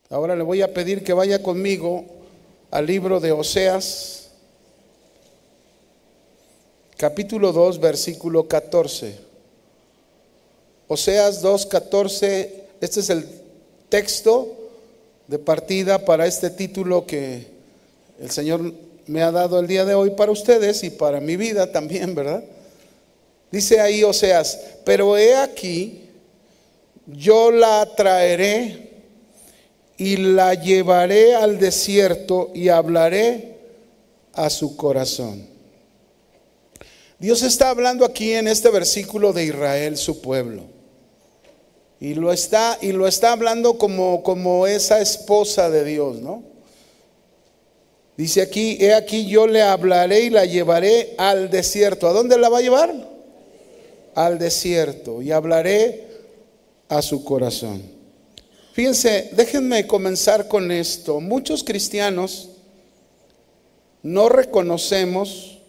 Ahora le voy a pedir que vaya conmigo al libro de Oseas, capítulo 2, versículo 14. Oseas 2:14, este es el texto de partida para este título que el Señor me ha dado el día de hoy para ustedes y para mi vida también, ¿verdad? Dice ahí Oseas: pero he aquí, yo la traeré y la llevaré al desierto y hablaré a su corazón. Dios está hablando aquí en este versículo de Israel, su pueblo. Y lo está hablando como esa esposa de Dios, ¿no? Dice aquí: he aquí, yo le hablaré y la llevaré al desierto. ¿A dónde la va a llevar? Al desierto, y hablaré a su corazón. Fíjense, déjenme comenzar con esto. Muchos cristianos no reconocemos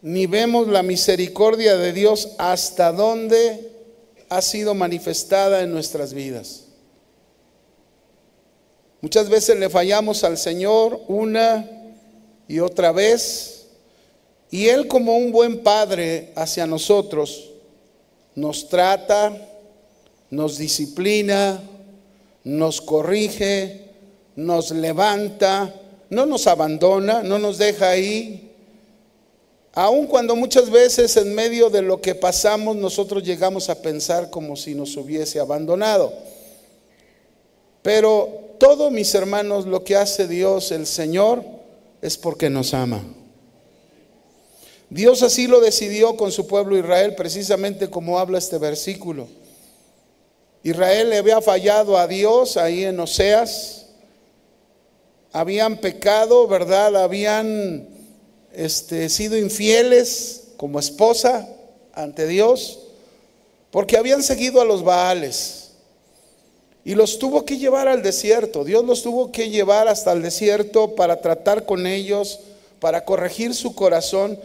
ni vemos la misericordia de Dios hasta dónde ha sido manifestada en nuestras vidas. Muchas veces le fallamos al Señor una y otra vez, y Él, como un buen padre hacia nosotros, nos trata, nos disciplina, nos corrige, nos levanta, no nos abandona, no nos deja ahí. Aun cuando muchas veces en medio de lo que pasamos nosotros llegamos a pensar como si nos hubiese abandonado. Pero todo, mis hermanos, lo que hace Dios, el Señor, es porque nos ama. Dios así lo decidió con su pueblo Israel, precisamente como habla este versículo. Israel le había fallado a Dios ahí en Oseas. Habían pecado, ¿verdad? Habían sido infieles como esposa ante Dios, porque habían seguido a los Baales. Y los tuvo que llevar al desierto. Dios los tuvo que llevar hasta el desierto para tratar con ellos, para corregir su corazón.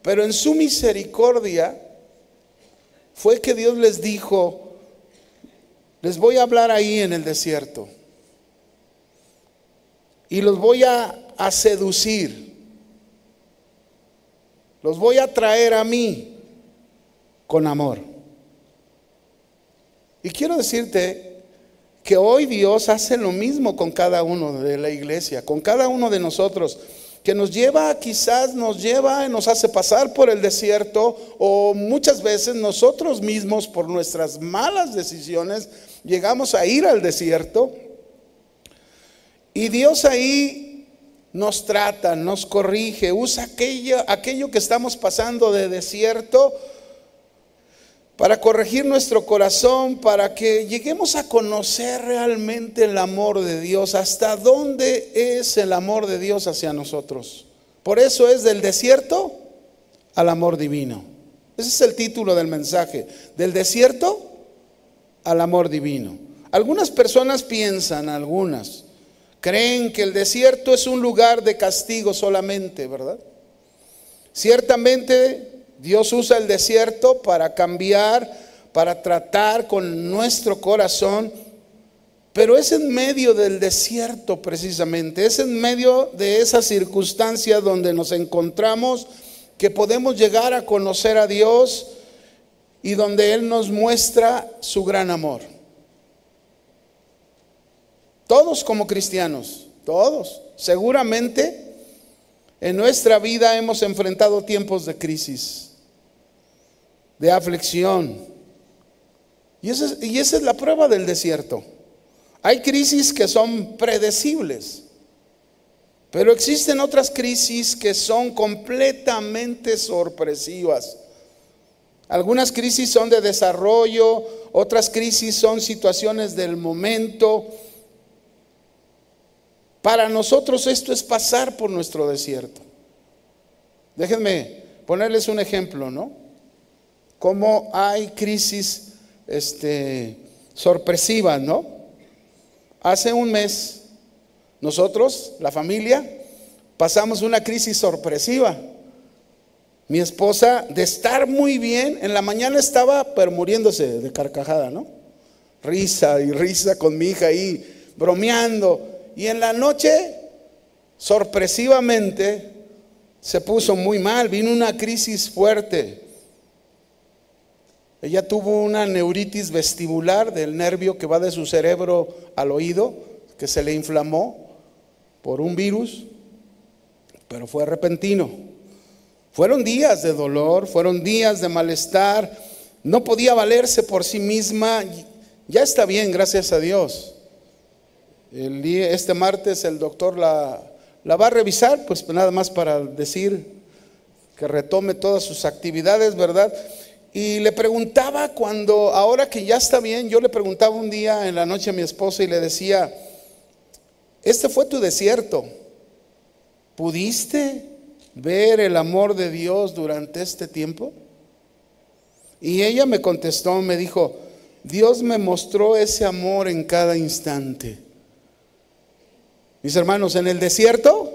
Pero en su misericordia fue que Dios les dijo: les voy a hablar ahí en el desierto y los voy a seducir, los voy a traer a mí con amor. Y quiero decirte que hoy Dios hace lo mismo con cada uno de la iglesia, con cada uno de nosotros, que nos hace pasar por el desierto, o muchas veces nosotros mismos, por nuestras malas decisiones, llegamos a ir al desierto. Y Dios ahí nos trata, nos corrige, usa aquello que estamos pasando de desierto para corregir nuestro corazón, para que lleguemos a conocer realmente el amor de Dios, hasta dónde es el amor de Dios hacia nosotros. Por eso es del desierto al amor divino. Ese es el título del mensaje: del desierto al amor divino. Algunas personas creen que el desierto es un lugar de castigo solamente, ¿verdad? Ciertamente Dios usa el desierto para cambiar, para tratar con nuestro corazón, pero es en medio del desierto precisamente, es en medio de esa circunstancia donde nos encontramos que podemos llegar a conocer a Dios y donde Él nos muestra su gran amor. Todos como cristianos, todos, seguramente en nuestra vida hemos enfrentado tiempos de crisis, de aflicción. Y esa es la prueba del desierto. Hay crisis que son predecibles, pero existen otras crisis que son completamente sorpresivas. Algunas crisis son de desarrollo, otras crisis son situaciones del momento. Para nosotros esto es pasar por nuestro desierto. Déjenme ponerles un ejemplo, ¿no? Cómo hay crisis sorpresivas, ¿no? Hace un mes, nosotros, la familia, pasamos una crisis sorpresiva. Mi esposa, de estar muy bien, en la mañana estaba pero muriéndose de carcajada, ¿no? Risa y risa con mi hija ahí, bromeando. Y en la noche, sorpresivamente, se puso muy mal, vino una crisis fuerte. Ella tuvo una neuritis vestibular del nervio que va de su cerebro al oído, que se le inflamó por un virus, pero fue repentino. Fueron días de dolor, fueron días de malestar, no podía valerse por sí misma. Ya está bien, gracias a Dios. Este martes el doctor la va a revisar, pues nada más para decir que retome todas sus actividades, ¿verdad? Y le preguntaba ahora que ya está bien, yo le preguntaba un día en la noche a mi esposa y le decía, este fue tu desierto, ¿pudiste ver el amor de Dios durante este tiempo? Y ella me contestó, me dijo, Dios me mostró ese amor en cada instante. Mis hermanos, en el desierto,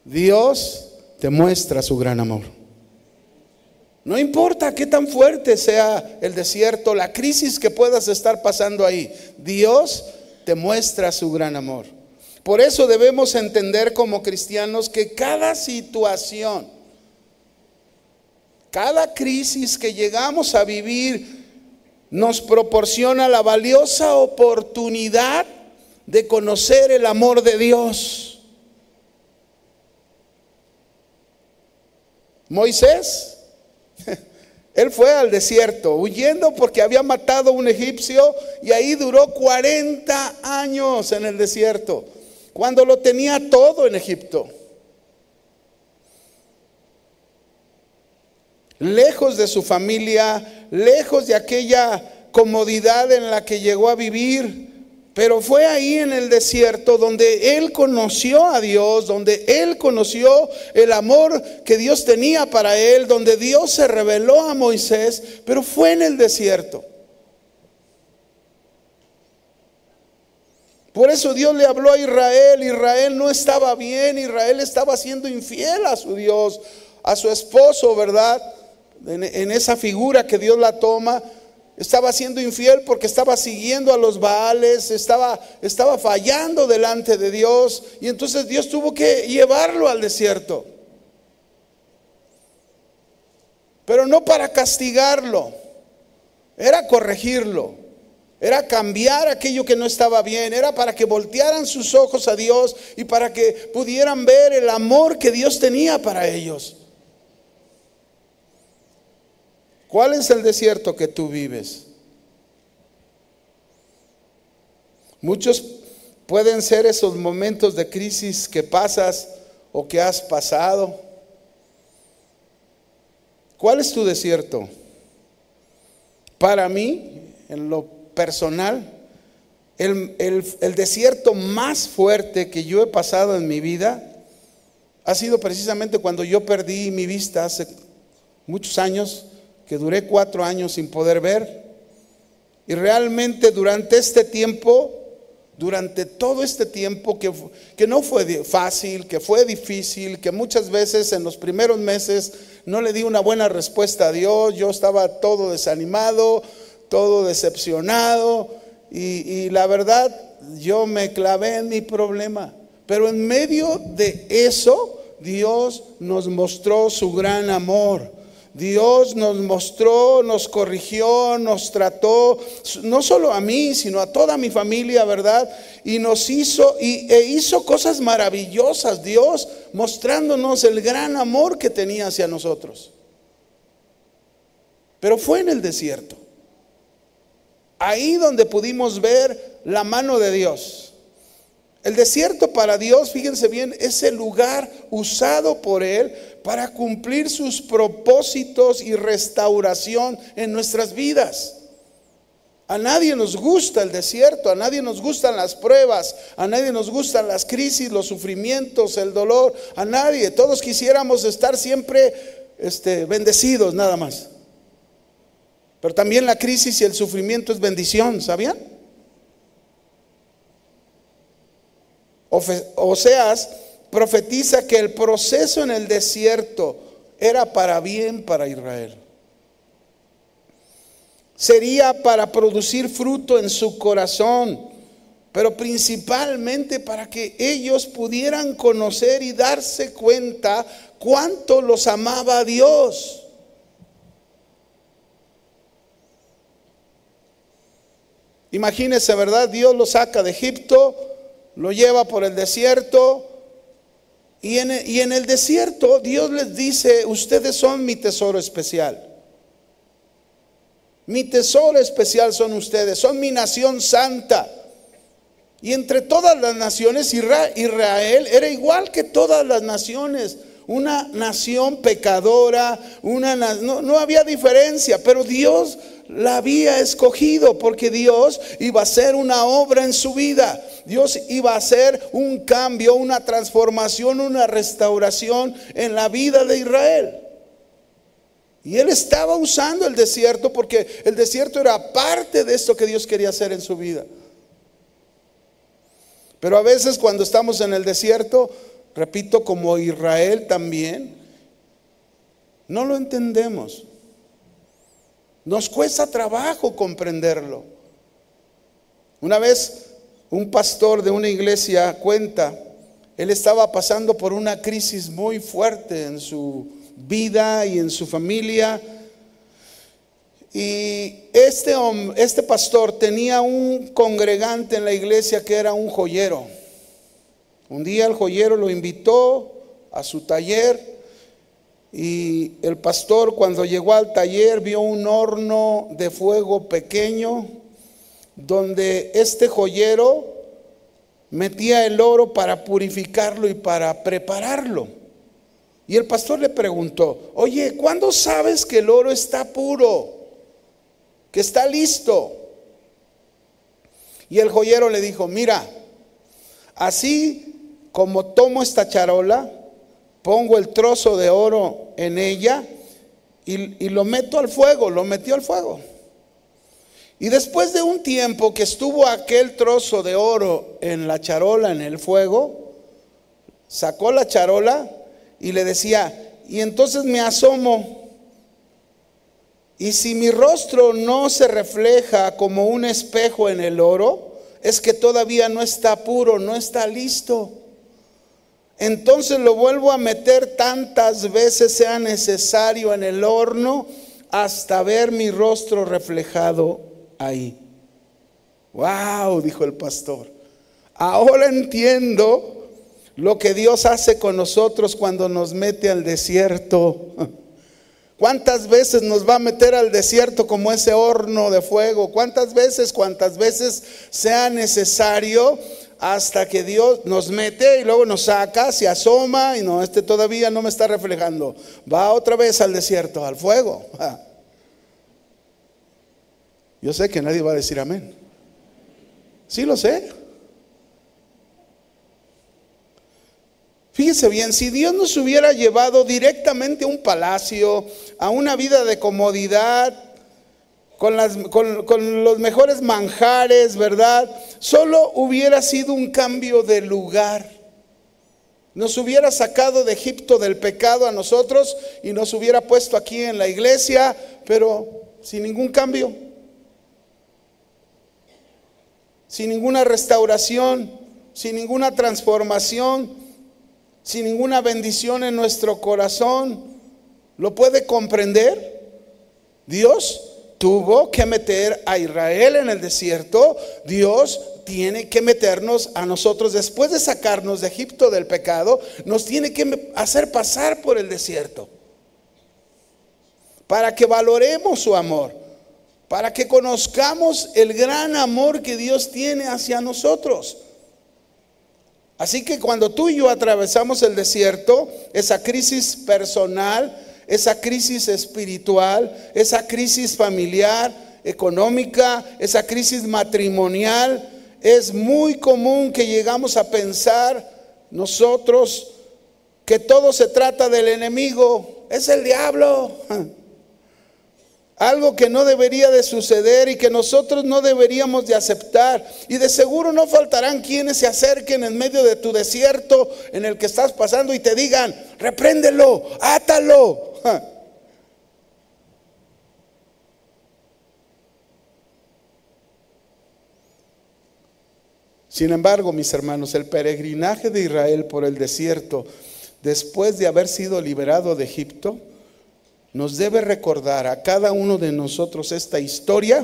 Dios te muestra su gran amor. No importa qué tan fuerte sea el desierto, la crisis que puedas estar pasando ahí, Dios te muestra su gran amor. Por eso debemos entender como cristianos que cada situación, cada crisis que llegamos a vivir, nos proporciona la valiosa oportunidad de conocer el amor de Dios. Moisés, él fue al desierto huyendo porque había matado a un egipcio y ahí duró 40 años en el desierto, cuando lo tenía todo en Egipto. Lejos de su familia, lejos de aquella comodidad en la que llegó a vivir. Pero fue ahí en el desierto donde él conoció a Dios, donde él conoció el amor que Dios tenía para él, donde Dios se reveló a Moisés, pero fue en el desierto. Por eso Dios le habló a Israel. Israel no estaba bien, Israel estaba siendo infiel a su Dios, a su esposo, ¿verdad? En esa figura que Dios la toma. Estaba siendo infiel porque estaba siguiendo a los Baales, estaba fallando delante de Dios, y entonces Dios tuvo que llevarlo al desierto. Pero no para castigarlo, era corregirlo, era cambiar aquello que no estaba bien, era para que voltearan sus ojos a Dios y para que pudieran ver el amor que Dios tenía para ellos. ¿Cuál es el desierto que tú vives? Muchos pueden ser esos momentos de crisis que pasas o que has pasado. ¿Cuál es tu desierto? Para mí, en lo personal, el desierto más fuerte que yo he pasado en mi vida ha sido precisamente cuando yo perdí mi vista hace muchos años, que duré 4 años sin poder ver. Y realmente durante todo este tiempo que no fue fácil, que fue difícil, que muchas veces en los primeros meses no le di una buena respuesta a Dios, yo estaba todo desanimado, todo decepcionado, y la verdad yo me clavé en mi problema. Pero en medio de eso Dios nos mostró su gran amor. Dios nos mostró, nos corrigió, nos trató, no solo a mí, sino a toda mi familia, ¿verdad? Y nos hizo cosas maravillosas, Dios mostrándonos el gran amor que tenía hacia nosotros. Pero fue en el desierto, ahí donde pudimos ver la mano de Dios. El desierto para Dios, fíjense bien, es el lugar usado por Él para cumplir sus propósitos y restauración en nuestras vidas. A nadie nos gusta el desierto, a nadie nos gustan las pruebas, a nadie nos gustan las crisis, los sufrimientos, el dolor, a nadie. Todos quisiéramos estar siempre bendecidos, nada más. Pero también la crisis y el sufrimiento es bendición, ¿sabían? Oseas profetiza que el proceso en el desierto era para bien para Israel. Sería para producir fruto en su corazón, pero principalmente para que ellos pudieran conocer y darse cuenta cuánto los amaba Dios. Imagínense, ¿verdad? Dios los saca de Egipto, lo lleva por el desierto, y en el desierto Dios les dice: ustedes son mi tesoro especial. Mi tesoro especial son ustedes, son mi nación santa. Y entre todas las naciones, Israel era igual que todas las naciones, una nación pecadora, no había diferencia, pero Dios la había escogido porque Dios iba a hacer una obra en su vida. Dios iba a hacer un cambio, una transformación, una restauración en la vida de Israel. Y Él estaba usando el desierto porque el desierto era parte de esto que Dios quería hacer en su vida. Pero a veces cuando estamos en el desierto, repito, como Israel también, no lo entendemos. Nos cuesta trabajo comprenderlo. Una vez un pastor de una iglesia cuenta, él estaba pasando por una crisis muy fuerte en su vida y en su familia. Y este pastor tenía un congregante en la iglesia que era un joyero. Un día el joyero lo invitó a su taller, y el pastor, cuando llegó al taller, vio un horno de fuego pequeño donde este joyero metía el oro para purificarlo y para prepararlo. Y el pastor le preguntó: oye, ¿cuándo sabes que el oro está puro, que está listo? Y el joyero le dijo: mira, así como tomo esta charola, pongo el trozo de oro en ella y lo meto al fuego. Lo metió al fuego. Y después de un tiempo que estuvo aquel trozo de oro en la charola, en el fuego, sacó la charola y le decía: y entonces me asomo, y si mi rostro no se refleja como un espejo en el oro, es que todavía no está puro, no está listo. Entonces lo vuelvo a meter tantas veces sea necesario en el horno hasta ver mi rostro reflejado ahí. Wow, dijo el pastor. Ahora entiendo lo que Dios hace con nosotros cuando nos mete al desierto. ¿Cuántas veces nos va a meter al desierto como ese horno de fuego? ¿Cuántas veces sea necesario, hasta que Dios nos mete y luego nos saca, se asoma y no, todavía no me está reflejando? Va otra vez al desierto, al fuego. Yo sé que nadie va a decir amén. Sí lo sé. Fíjese bien, si Dios nos hubiera llevado directamente a un palacio, a una vida de comodidad, con los mejores manjares, ¿verdad? Solo hubiera sido un cambio de lugar. Nos hubiera sacado de Egipto del pecado a nosotros y nos hubiera puesto aquí en la iglesia, pero sin ningún cambio, sin ninguna restauración, sin ninguna transformación, sin ninguna bendición en nuestro corazón. ¿Lo puede comprender? Dios tuvo que meter a Israel en el desierto. Dios tiene que meternos a nosotros, después de sacarnos de Egipto del pecado, nos tiene que hacer pasar por el desierto para que valoremos su amor, para que conozcamos el gran amor que Dios tiene hacia nosotros. Así que cuando tú y yo atravesamos el desierto, esa crisis personal, esa crisis espiritual, esa crisis familiar, económica, esa crisis matrimonial, es muy común que llegamos a pensar nosotros que todo se trata del enemigo, es el diablo. Algo que no debería de suceder y que nosotros no deberíamos de aceptar. Y de seguro no faltarán quienes se acerquen en medio de tu desierto en el que estás pasando y te digan: repréndelo, átalo. Sin embargo, mis hermanos, el peregrinaje de Israel por el desierto, después de haber sido liberado de Egipto, nos debe recordar a cada uno de nosotros esta historia,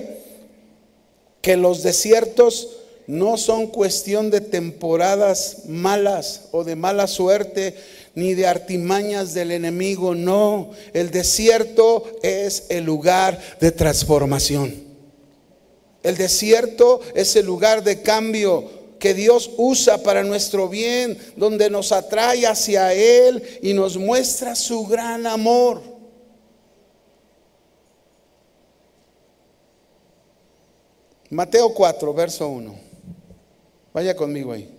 que los desiertos no son cuestión de temporadas malas o de mala suerte, ni de artimañas del enemigo. No, el desierto es el lugar de transformación. El desierto es el lugar de cambio que Dios usa para nuestro bien, donde nos atrae hacia Él y nos muestra su gran amor. Mateo 4, verso 1. Vaya conmigo ahí.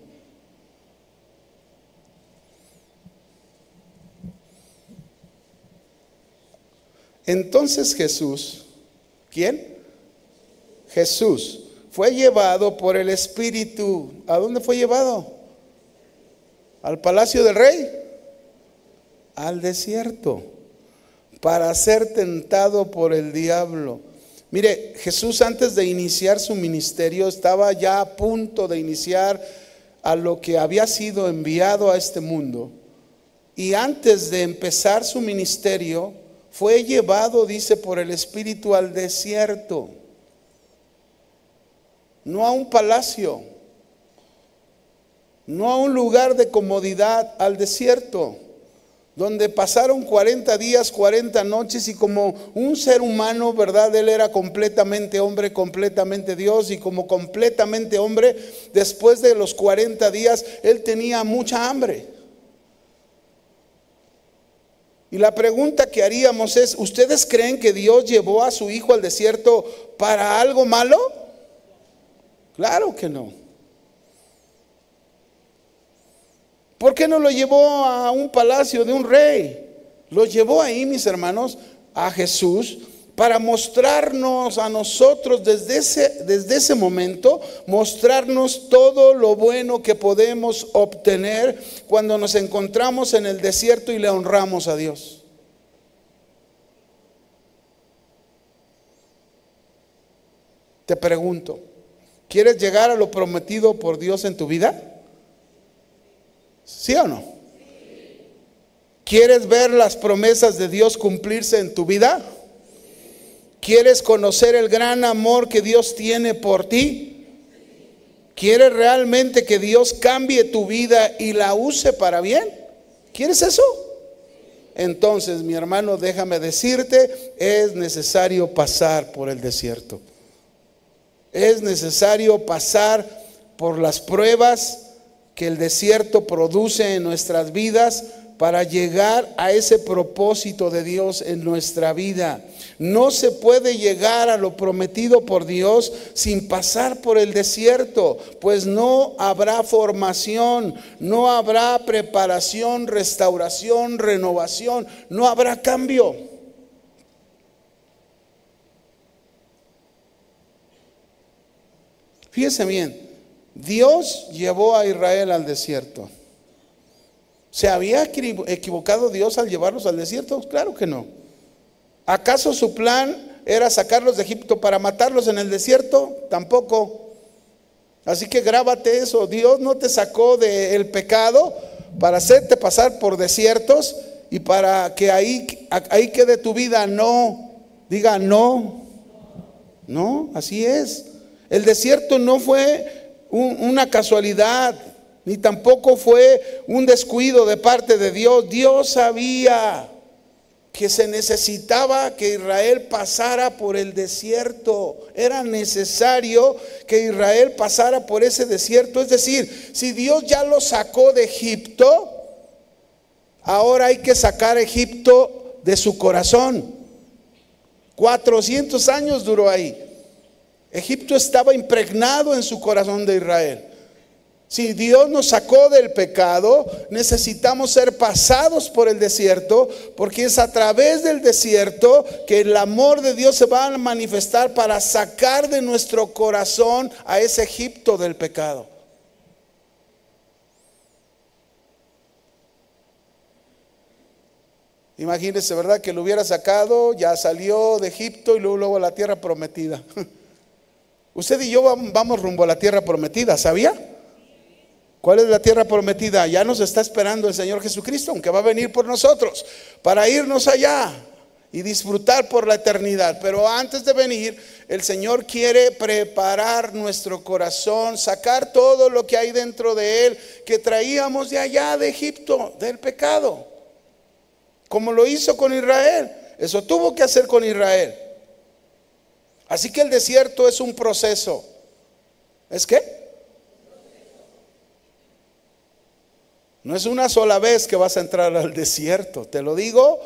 Entonces Jesús, ¿quién? Jesús fue llevado por el Espíritu. ¿A dónde fue llevado? ¿Al palacio del rey? Al desierto, para ser tentado por el diablo. Mire, Jesús antes de iniciar su ministerio estaba ya a punto de iniciar a lo que había sido enviado a este mundo. Y antes de empezar su ministerio, fue llevado, dice, por el Espíritu al desierto. No a un palacio, no a un lugar de comodidad, al desierto, donde pasaron 40 días, 40 noches, y como un ser humano, ¿verdad? Él era completamente hombre, completamente Dios, y como completamente hombre, después de los 40 días, él tenía mucha hambre. Y la pregunta que haríamos es, ¿ustedes creen que Dios llevó a su hijo al desierto para algo malo? Claro que no. ¿Por qué no lo llevó a un palacio de un rey? Lo llevó ahí, mis hermanos, a Jesús, para mostrarnos a nosotros desde ese momento, mostrarnos todo lo bueno que podemos obtener cuando nos encontramos en el desierto y le honramos a Dios. Te pregunto, ¿quieres llegar a lo prometido por Dios en tu vida? ¿Sí o no? ¿Quieres ver las promesas de Dios cumplirse en tu vida? ¿Quieres conocer el gran amor que Dios tiene por ti? ¿Quieres realmente que Dios cambie tu vida y la use para bien? ¿Quieres eso? Entonces, mi hermano, déjame decirte, es necesario pasar por el desierto. Es necesario pasar por las pruebas que el desierto produce en nuestras vidas para llegar a ese propósito de Dios en nuestra vida. No se puede llegar a lo prometido por Dios sin pasar por el desierto, pues no habrá formación, no habrá preparación, restauración, renovación, no habrá cambio. Fíjese bien, Dios llevó a Israel al desierto. ¿Se había equivocado Dios al llevarlos al desierto? Claro que no. ¿Acaso su plan era sacarlos de Egipto para matarlos en el desierto? Tampoco. Así que grábate eso. Dios no te sacó del pecado para hacerte pasar por desiertos y para que ahí quede tu vida. No, diga no. No, así es. El desierto no fue una casualidad, ni tampoco fue un descuido de parte de Dios. Dios sabía que se necesitaba que Israel pasara por el desierto. Era necesario que Israel pasara por ese desierto. Es decir, si Dios ya lo sacó de Egipto, ahora hay que sacar a Egipto de su corazón. 400 años duró ahí. Egipto estaba impregnado en su corazón de Israel. Si Dios nos sacó del pecado, necesitamos ser pasados por el desierto, porque es a través del desierto que el amor de Dios se va a manifestar para sacar de nuestro corazón a ese Egipto del pecado. Imagínese, ¿verdad? Que lo hubiera sacado, ya salió de Egipto y luego a la tierra prometida. Usted y yo vamos rumbo a la tierra prometida, ¿sabía? ¿Cuál es la tierra prometida? Ya nos está esperando el Señor Jesucristo, aunque va a venir por nosotros para irnos allá y disfrutar por la eternidad. Pero antes de venir, el Señor quiere preparar nuestro corazón, sacar todo lo que hay dentro de él, que traíamos de allá de Egipto, del pecado, como lo hizo con Israel. Eso tuvo que hacer con Israel. Así que el desierto es un proceso. ¿Es qué? No es una sola vez que vas a entrar al desierto. Te lo digo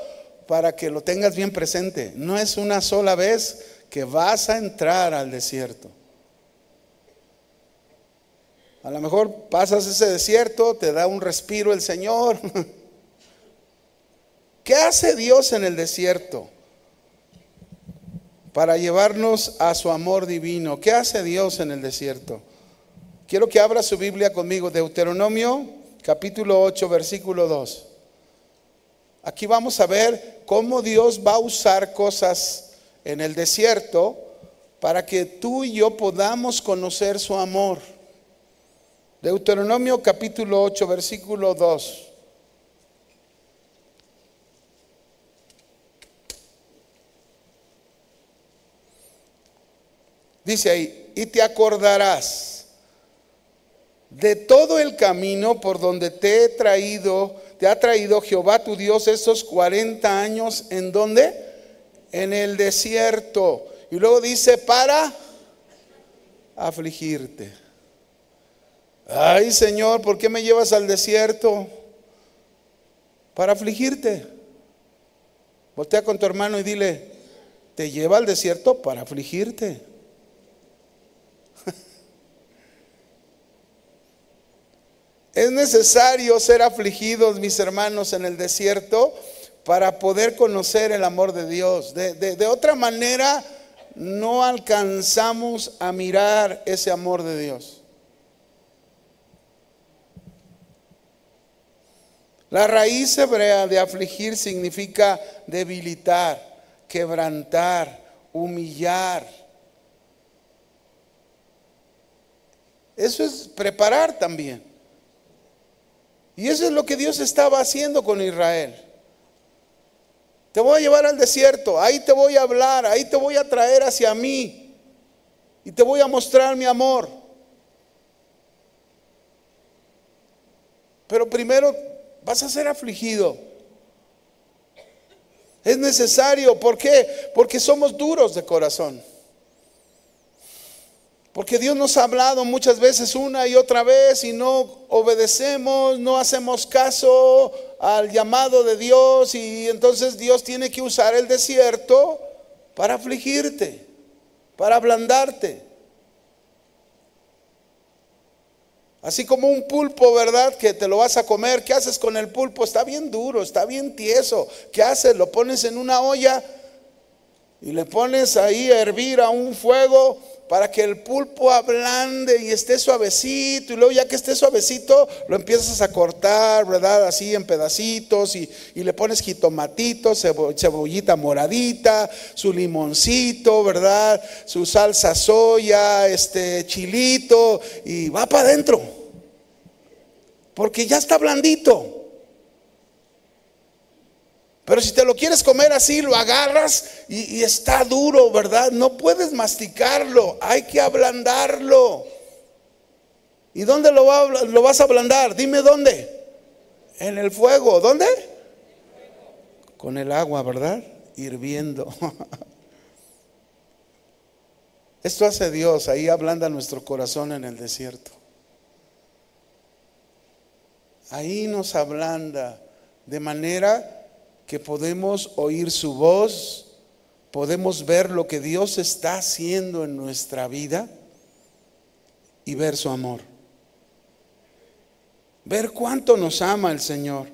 para que lo tengas bien presente. No es una sola vez que vas a entrar al desierto. A lo mejor pasas ese desierto, te da un respiro el Señor. ¿Qué hace Dios en el desierto? Para llevarnos a su amor divino. ¿Qué hace Dios en el desierto? Quiero que abra su Biblia conmigo, Deuteronomio capítulo 8, versículo 2. Aquí vamos a ver cómo Dios va a usar cosas en el desierto para que tú y yo podamos conocer su amor. Deuteronomio capítulo 8, versículo 2. Dice ahí: y te acordarás de todo el camino por donde te ha traído Jehová tu Dios estos 40 años. ¿En dónde? En el desierto. Y luego dice: para afligirte. Ay, Señor, ¿por qué me llevas al desierto? Para afligirte. Voltea con tu hermano y dile: te lleva al desierto para afligirte. Es necesario ser afligidos, mis hermanos, en el desierto para poder conocer el amor de Dios. De otra manera no alcanzamos a mirar ese amor de Dios. La raíz hebrea de afligir significa debilitar, quebrantar, humillar. Eso es preparar también. Y eso es lo que Dios estaba haciendo con Israel. Te voy a llevar al desierto, ahí te voy a hablar, ahí te voy a traer hacia mí y te voy a mostrar mi amor. Pero primero vas a ser afligido. Es necesario. ¿Por qué? Porque somos duros de corazón. Porque Dios nos ha hablado muchas veces, una y otra vez, y no obedecemos, no hacemos caso al llamado de Dios, y entonces Dios tiene que usar el desierto para afligirte, para ablandarte. Así como un pulpo, ¿verdad? Que te lo vas a comer. ¿Qué haces con el pulpo? Está bien duro, está bien tieso. ¿Qué haces? Lo pones en una olla y le pones ahí a hervir a un fuego para que el pulpo ablande y esté suavecito. Y luego, ya que esté suavecito, lo empiezas a cortar, ¿verdad? Así en pedacitos, y le pones jitomatito, cebollita moradita, su limoncito, ¿verdad? Su salsa soya, chilito, y va para adentro, porque ya está blandito. Pero si te lo quieres comer así, lo agarras y está duro, ¿verdad? No puedes masticarlo, hay que ablandarlo. ¿Y dónde lo vas a ablandar? Dime dónde. En el fuego. ¿Dónde? Con el agua, ¿verdad? Hirviendo. Esto hace Dios, ahí ablanda nuestro corazón en el desierto. Ahí nos ablanda de manera que podemos oír su voz, podemos ver lo que Dios está haciendo en nuestra vida y ver su amor. Ver cuánto nos ama el Señor.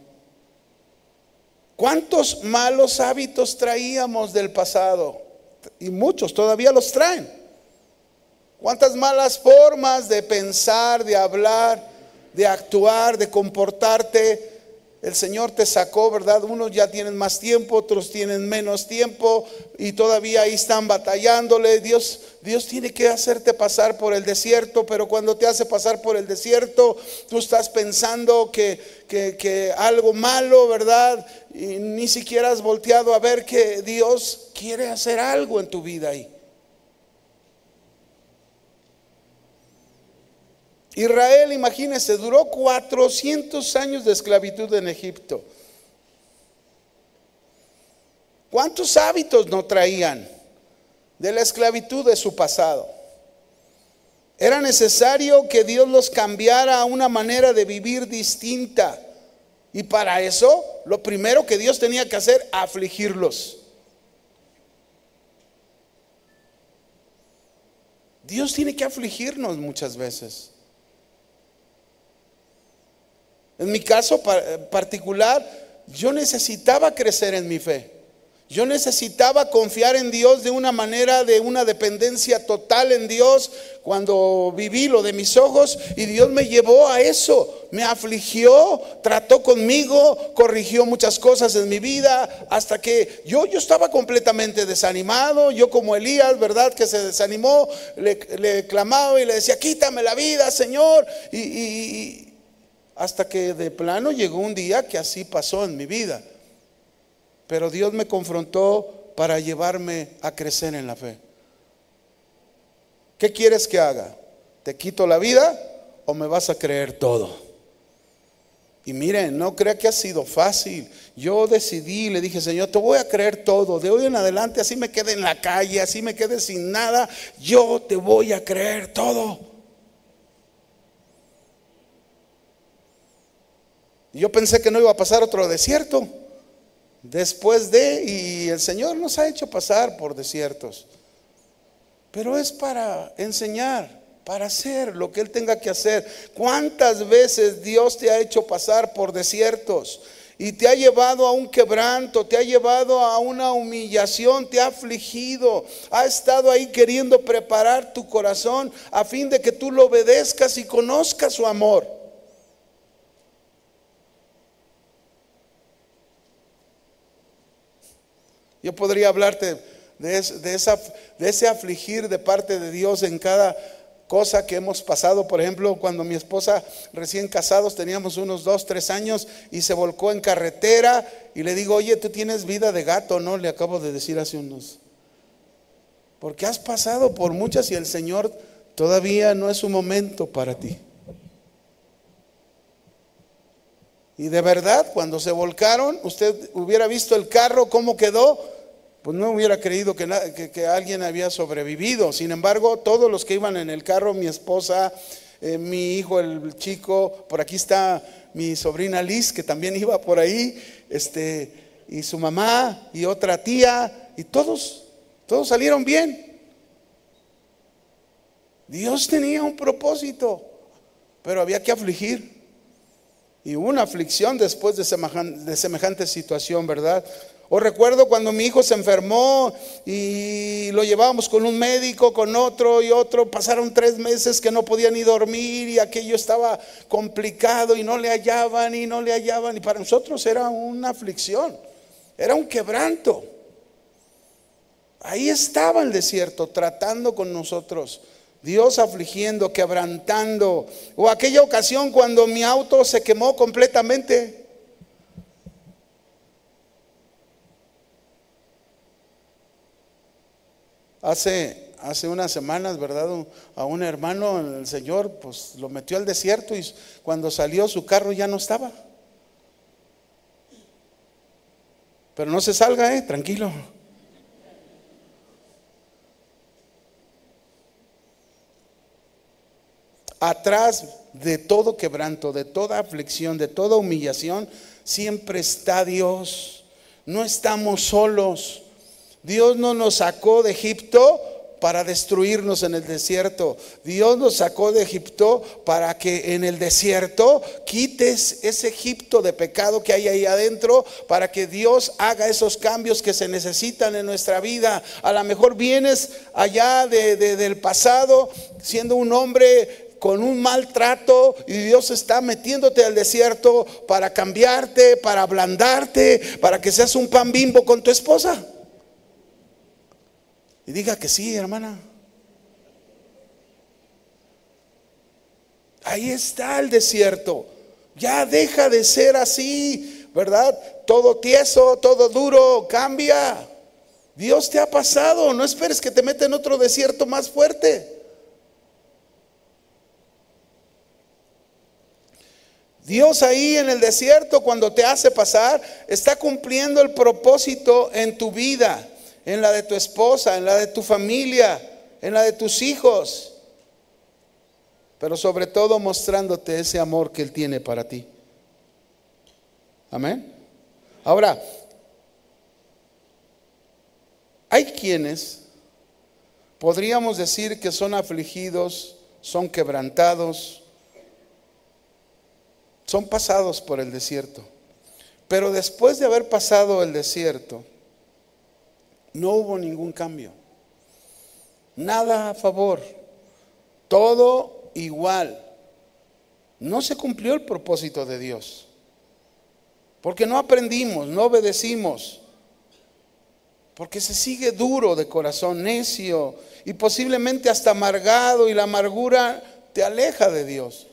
Cuántos malos hábitos traíamos del pasado, y muchos todavía los traen. Cuántas malas formas de pensar, de hablar, de actuar, de comportarte. el Señor te sacó, ¿verdad? Unos ya tienen más tiempo, otros tienen menos tiempo y todavía ahí están batallándole. Dios tiene que hacerte pasar por el desierto, pero cuando te hace pasar por el desierto, tú estás pensando que algo malo, ¿verdad? Y ni siquiera has volteado a ver que Dios quiere hacer algo en tu vida ahí. Israel, imagínense, duró 400 años de esclavitud en Egipto. ¿Cuántos hábitos no traían de la esclavitud de su pasado? Era necesario que Dios los cambiara a una manera de vivir distinta. Y para eso, lo primero que Dios tenía que hacer, afligirlos. Dios tiene que afligirnos muchas veces. En mi caso particular, yo necesitaba crecer en mi fe. Yo necesitaba confiar en Dios de una manera, de una dependencia total en Dios, cuando viví lo de mis ojos, y Dios me llevó a eso, me afligió, trató conmigo, corrigió muchas cosas en mi vida, hasta que yo estaba completamente desanimado. Yo, como Elías, ¿verdad?, que se desanimó, le clamaba y le decía: quítame la vida, Señor, y hasta que de plano llegó un día que así pasó en mi vida. Pero Dios me confrontó para llevarme a crecer en la fe. ¿Qué quieres que haga? ¿Te quito la vida o me vas a creer todo? Y miren, no crea que ha sido fácil. Yo decidí, le dije: Señor, te voy a creer todo. De hoy en adelante, así me quede en la calle, así me quede sin nada, yo te voy a creer todo. Y yo pensé que no iba a pasar otro desierto después y el Señor nos ha hecho pasar por desiertos, pero es para enseñar, para hacer lo que Él tenga que hacer. ¿Cuántas veces Dios te ha hecho pasar por desiertos y te ha llevado a un quebranto, te ha llevado a una humillación, te ha afligido, ha estado ahí queriendo preparar tu corazón a fin de que tú lo obedezcas y conozcas su amor? Yo podría hablarte de ese afligir de parte de Dios en cada cosa que hemos pasado. Por ejemplo, cuando mi esposa, recién casados, teníamos unos 2, 3 años, y se volcó en carretera, y le digo: oye, tú tienes vida de gato, ¿no? Le acabo de decir hace unos, porque has pasado por muchas y el Señor todavía no es su momento para ti. Y de verdad, cuando se volcaron, usted hubiera visto el carro cómo quedó, pues no hubiera creído que alguien había sobrevivido. Sin embargo, todos los que iban en el carro, mi esposa, mi hijo, el chico, por aquí está mi sobrina Liz, que también iba por ahí, y su mamá y otra tía, y todos salieron bien. Dios tenía un propósito, pero había que afligir. Y hubo una aflicción después de semejante situación, ¿verdad? O recuerdo cuando mi hijo se enfermó y lo llevábamos con un médico, con otro y otro. Pasaron 3 meses que no podía ni dormir y aquello estaba complicado y no le hallaban. Y para nosotros era una aflicción, era un quebranto. Ahí estaba el desierto tratando con nosotros. Dios afligiendo, quebrantando. O aquella ocasión cuando mi auto se quemó completamente. Hace unas semanas, ¿verdad? A un hermano, el Señor pues lo metió al desierto, y cuando salió su carro ya no estaba. Pero no se salga, tranquilo. Atrás de todo quebranto, de toda aflicción, de toda humillación, siempre está Dios. No estamos solos. Dios no nos sacó de Egipto para destruirnos en el desierto. Dios nos sacó de Egipto para que en el desierto quites ese Egipto de pecado que hay ahí adentro, para que Dios haga esos cambios que se necesitan en nuestra vida. A lo mejor vienes allá del pasado siendo un hombre con un maltrato y Dios está metiéndote al desierto para cambiarte, para ablandarte, para que seas un pan Bimbo con tu esposa. Y diga que sí, hermana. Ahí está el desierto. Ya deja de ser así, ¿verdad? Todo tieso, todo duro, cambia. Dios te ha pasado, no esperes que te meta en otro desierto más fuerte. Dios ahí en el desierto, cuando te hace pasar, está cumpliendo el propósito en tu vida, en la de tu esposa, en la de tu familia, en la de tus hijos. Pero sobre todo mostrándote ese amor que Él tiene para ti. Amén. Ahora, hay quienes podríamos decir que son afligidos, son quebrantados, son pasados por el desierto. Pero después de haber pasado el desierto, no hubo ningún cambio. Nada a favor. Todo igual. No se cumplió el propósito de Dios. Porque no aprendimos, no obedecimos. Porque se sigue duro de corazón, necio y posiblemente hasta amargado, y la amargura te aleja de Dios.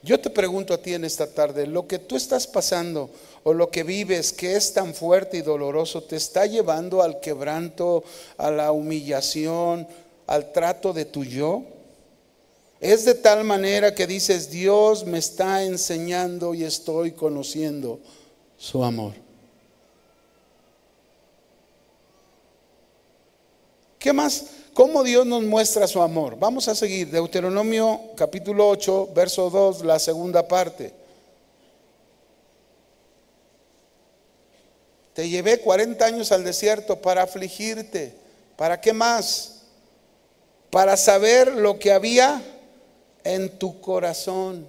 Yo te pregunto a ti en esta tarde, ¿lo que tú estás pasando o lo que vives que es tan fuerte y doloroso te está llevando al quebranto, a la humillación, al trato de tu yo? Es de tal manera que dices, Dios me está enseñando y estoy conociendo su amor. ¿Qué más? ¿Cómo Dios nos muestra su amor? Vamos a seguir. Deuteronomio capítulo 8, verso 2, la segunda parte. Te llevé 40 años al desierto para afligirte. ¿Para qué más? Para saber lo que había en tu corazón.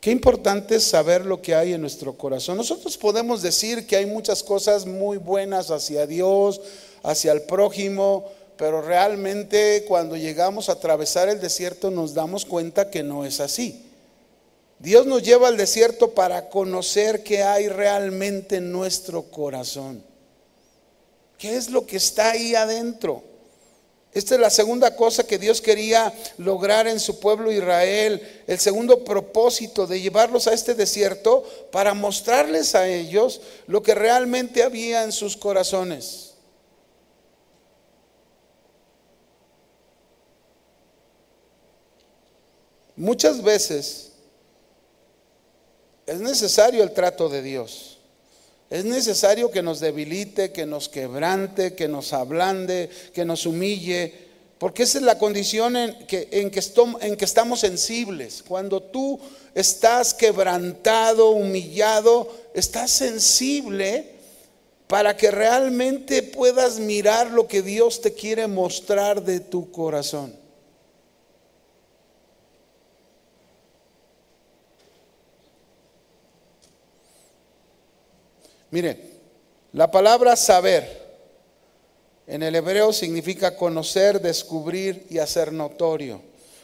Qué importante es saber lo que hay en nuestro corazón. Nosotros podemos decir que hay muchas cosas muy buenas hacia Dios, hacia el prójimo, pero realmente cuando llegamos a atravesar el desierto nos damos cuenta que no es así. Dios nos lleva al desierto para conocer qué hay realmente en nuestro corazón. ¿Qué es lo que está ahí adentro? Esta es la segunda cosa que Dios quería lograr en su pueblo Israel. El segundo propósito de llevarlos a este desierto para mostrarles a ellos lo que realmente había en sus corazones. Muchas veces es necesario el trato de Dios. Es necesario que nos debilite, que nos quebrante, que nos ablande, que nos humille, porque esa es la condición en que estamos sensibles. Cuando tú estás quebrantado, humillado, estás sensible para que realmente puedas mirar lo que Dios te quiere mostrar de tu corazón. Mire, la palabra saber en el hebreo significa conocer, descubrir y hacer notorio.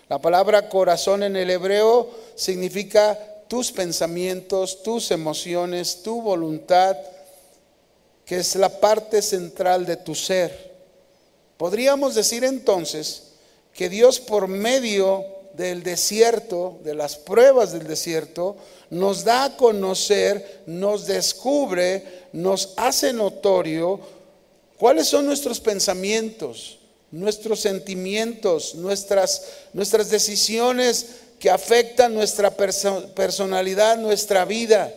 La palabra corazón en el hebreo significa tus pensamientos, tus emociones, tu voluntad, que es la parte central de tu ser. Podríamos decir entonces que Dios, por medio del desierto, de las pruebas del desierto, nos da a conocer, nos descubre, nos hace notorio cuáles son nuestros pensamientos, nuestros sentimientos, nuestras decisiones que afectan nuestra personalidad, nuestra vida.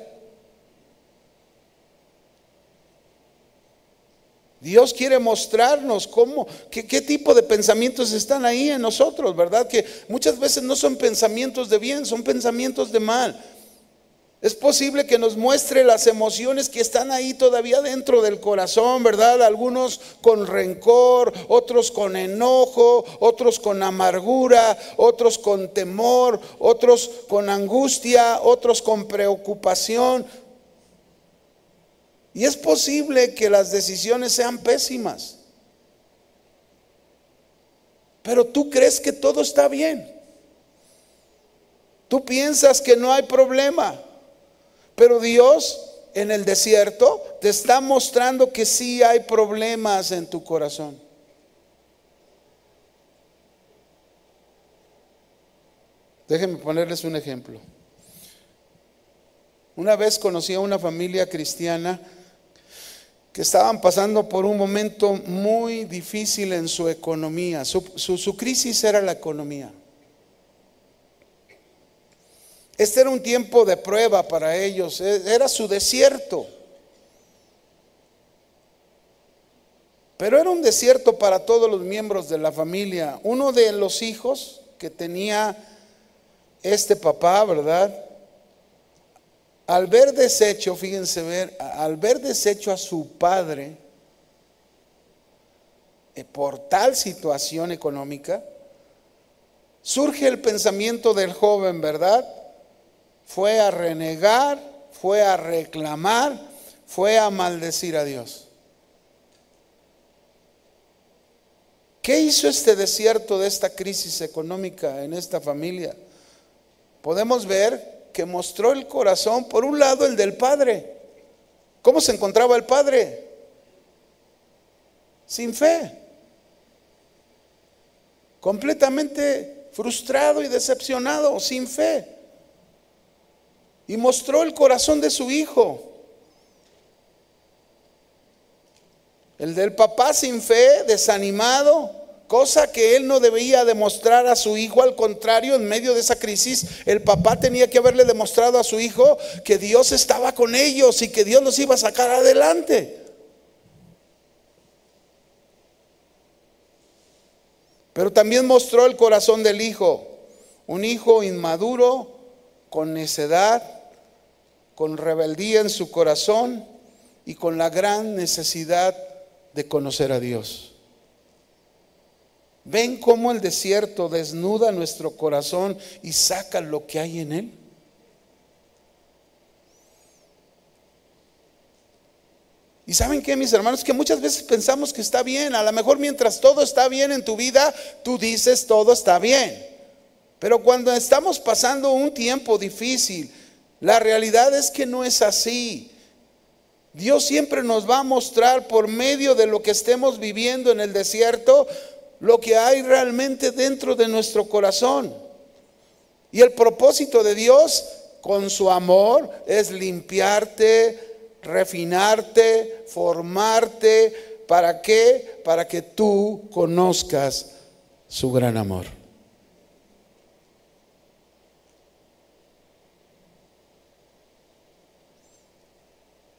Dios quiere mostrarnos qué tipo de pensamientos están ahí en nosotros, ¿verdad? Que muchas veces no son pensamientos de bien, son pensamientos de mal. Es posible que nos muestre las emociones que están ahí todavía dentro del corazón, ¿verdad? Algunos con rencor, otros con enojo, otros con amargura, otros con temor, otros con angustia, otros con preocupación. Y es posible que las decisiones sean pésimas. Pero tú crees que todo está bien. Tú piensas que no hay problema. Pero Dios en el desierto te está mostrando que sí hay problemas en tu corazón. Déjenme ponerles un ejemplo. Una vez conocí a una familia cristiana que estaban pasando por un momento muy difícil en su economía. Su crisis era la economía. Este era un tiempo de prueba para ellos, era su desierto. Pero era un desierto para todos los miembros de la familia. Uno de los hijos que tenía este papá, ¿verdad? Al ver deshecho, fíjense, al ver deshecho a su padre por tal situación económica, surge el pensamiento del joven, ¿verdad? Fue a renegar, fue a reclamar, fue a maldecir a Dios. ¿Qué hizo este desierto de esta crisis económica en esta familia? Podemos ver que mostró el corazón, por un lado el del padre. ¿Cómo se encontraba el padre? Sin fe, completamente frustrado y decepcionado, sin fe. Y mostró el corazón de su hijo. El del papá sin fe, desanimado, cosa que él no debía demostrar a su hijo. Al contrario, en medio de esa crisis, el papá tenía que haberle demostrado a su hijo que Dios estaba con ellos y que Dios los iba a sacar adelante. Pero también mostró el corazón del hijo, un hijo inmaduro, con necedad, con rebeldía en su corazón y con la gran necesidad de conocer a Dios. ¿Ven cómo el desierto desnuda nuestro corazón y saca lo que hay en él? Y ¿saben qué, mis hermanos? Que muchas veces pensamos que está bien. A lo mejor mientras todo está bien en tu vida, tú dices todo está bien. Pero cuando estamos pasando un tiempo difícil, la realidad es que no es así. Dios siempre nos va a mostrar por medio de lo que estemos viviendo en el desierto lo que hay realmente dentro de nuestro corazón. Y el propósito de Dios con su amor es limpiarte, refinarte, formarte. ¿Para qué? Para que tú conozcas su gran amor.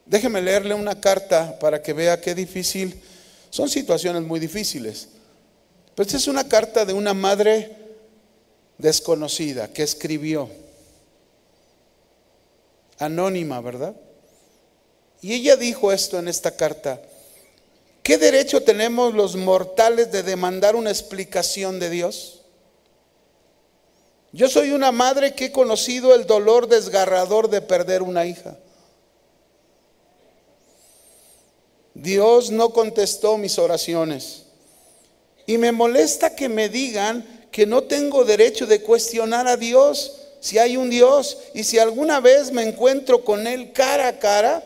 Déjeme leerle una carta para que vea qué difícil. Son situaciones muy difíciles. Pero esta es una carta de una madre desconocida que escribió. Anónima, ¿verdad? Y ella dijo esto en esta carta: ¿qué derecho tenemos los mortales de demandar una explicación de Dios? Yo soy una madre que he conocido el dolor desgarrador de perder una hija. Dios no contestó mis oraciones. Y me molesta que me digan que no tengo derecho de cuestionar a Dios, si hay un Dios. Y si alguna vez me encuentro con Él cara a cara,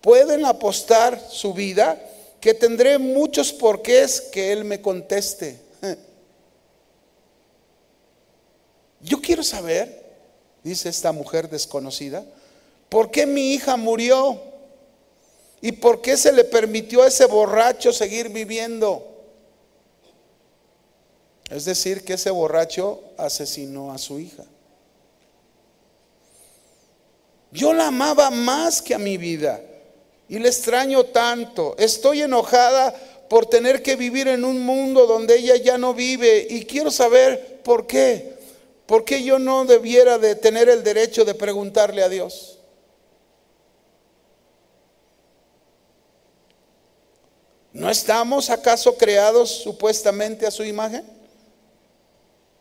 pueden apostar su vida que tendré muchos porqués que Él me conteste. Yo quiero saber, dice esta mujer desconocida, ¿por qué mi hija murió? ¿Y por qué se le permitió a ese borracho seguir viviendo? Es decir, que ese borracho asesinó a su hija. Yo la amaba más que a mi vida y la extraño tanto. Estoy enojada por tener que vivir en un mundo donde ella ya no vive y quiero saber por qué. ¿Por qué yo no debiera de tener el derecho de preguntarle a Dios? ¿No estamos acaso creados supuestamente a su imagen?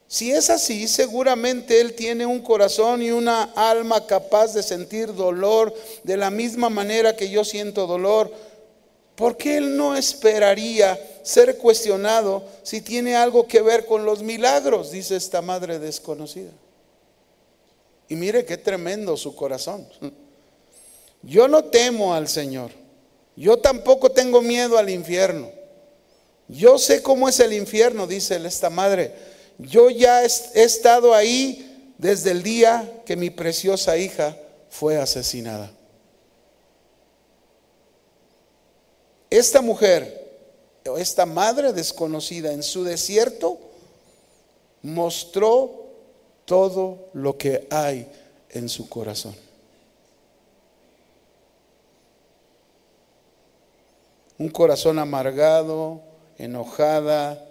Si es así, seguramente Él tiene un corazón y una alma capaz de sentir dolor de la misma manera que yo siento dolor. ¿Por qué Él no esperaría ser cuestionado si tiene algo que ver con los milagros? Dice esta madre desconocida. Y mire qué tremendo su corazón. Yo no temo al Señor. Yo tampoco tengo miedo al infierno. Yo sé cómo es el infierno, dice esta madre. Yo ya he estado ahí desde el día que mi preciosa hija fue asesinada. Esta mujer, esta madre desconocida en su desierto, mostró todo lo que hay en su corazón. Un corazón amargado, enojada,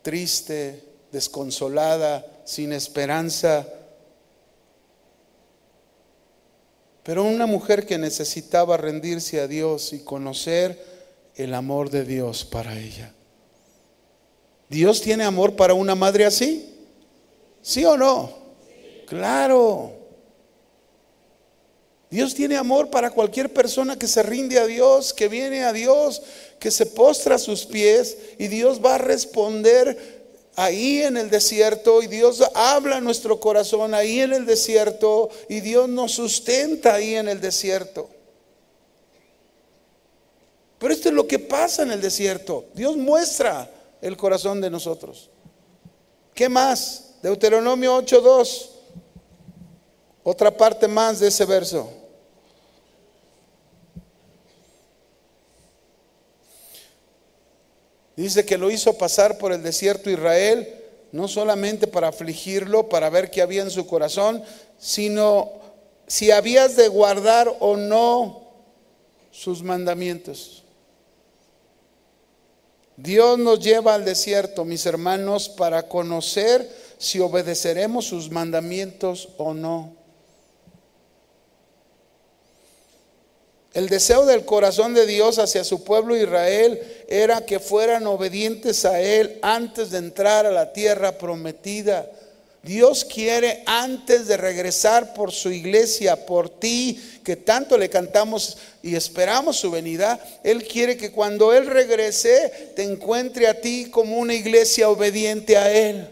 triste, desconsolada, sin esperanza. Pero una mujer que necesitaba rendirse a Dios y conocer el amor de Dios para ella. ¿Dios tiene amor para una madre así? ¿Sí o no? Claro. Dios tiene amor para cualquier persona que se rinde a Dios, que viene a Dios, que se postra a sus pies, y Dios va a responder ahí en el desierto, y Dios habla a nuestro corazón ahí en el desierto, y Dios nos sustenta ahí en el desierto. Pero esto es lo que pasa en el desierto. Dios muestra el corazón de nosotros. ¿Qué más? Deuteronomio 8:2. Otra parte más de ese verso. Dice que lo hizo pasar por el desierto Israel, no solamente para afligirlo, para ver qué había en su corazón, sino si habías de guardar o no sus mandamientos. Dios nos lleva al desierto, mis hermanos, para conocer si obedeceremos sus mandamientos o no. El deseo del corazón de Dios hacia su pueblo Israel era que fueran obedientes a Él antes de entrar a la tierra prometida. Dios quiere, antes de regresar por su iglesia, por ti, que tanto le cantamos y esperamos su venida, Él quiere que cuando Él regrese te encuentre a ti como una iglesia obediente a Él.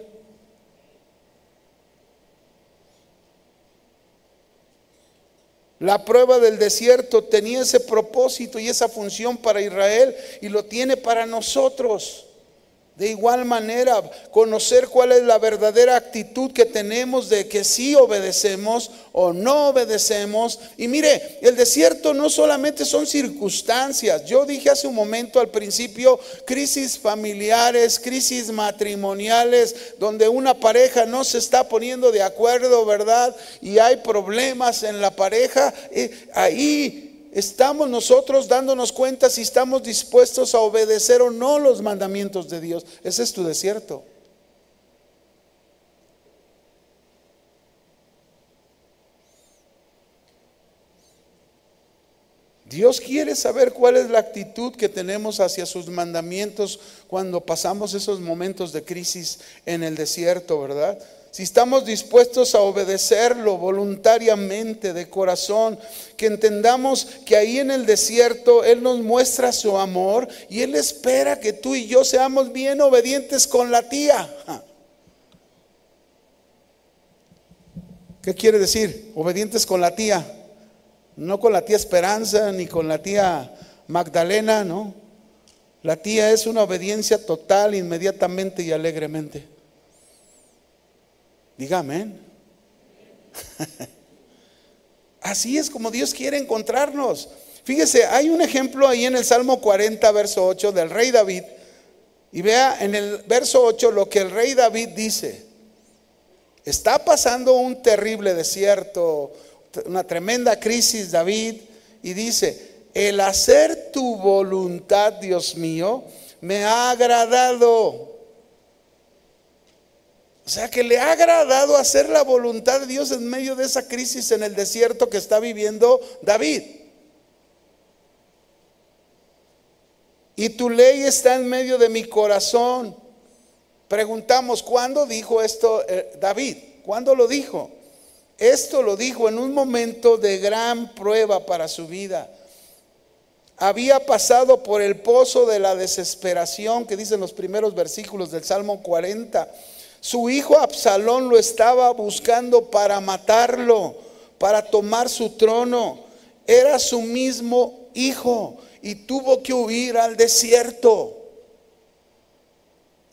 La prueba del desierto tenía ese propósito y esa función para Israel, y lo tiene para nosotros. De igual manera, conocer cuál es la verdadera actitud que tenemos de que sí obedecemos o no obedecemos. Y mire, el desierto no solamente son circunstancias. Yo dije hace un momento al principio, crisis familiares, crisis matrimoniales, donde una pareja no se está poniendo de acuerdo, ¿verdad? Y hay problemas en la pareja. Ahí estamos nosotros dándonos cuenta si estamos dispuestos a obedecer o no los mandamientos de Dios. Ese es tu desierto. Dios quiere saber cuál es la actitud que tenemos hacia sus mandamientos cuando pasamos esos momentos de crisis en el desierto, ¿verdad? Si estamos dispuestos a obedecerlo voluntariamente, de corazón, que entendamos que ahí en el desierto Él nos muestra su amor y Él espera que tú y yo seamos bien obedientes con la tía. ¿Qué quiere decir? Obedientes con la tía. No con la tía Esperanza ni con la tía Magdalena, no. La tía es una obediencia total, inmediatamente y alegremente. Diga amén. Así es como Dios quiere encontrarnos. Fíjese, hay un ejemplo ahí en el Salmo 40, verso 8 del rey David. Y vea en el verso 8 lo que el rey David dice. Está pasando un terrible desierto, una tremenda crisis David, y dice: el hacer tu voluntad, Dios mío, me ha agradado. O sea que le ha agradado hacer la voluntad de Dios en medio de esa crisis en el desierto que está viviendo David. Y tu ley está en medio de mi corazón. Preguntamos, ¿cuándo dijo esto David? ¿Cuándo lo dijo? Esto lo dijo en un momento de gran prueba para su vida. Había pasado por el pozo de la desesperación, que dicen los primeros versículos del Salmo 40. Su hijo Absalón lo estaba buscando para matarlo, para tomar su trono. Era su mismo hijo y tuvo que huir al desierto.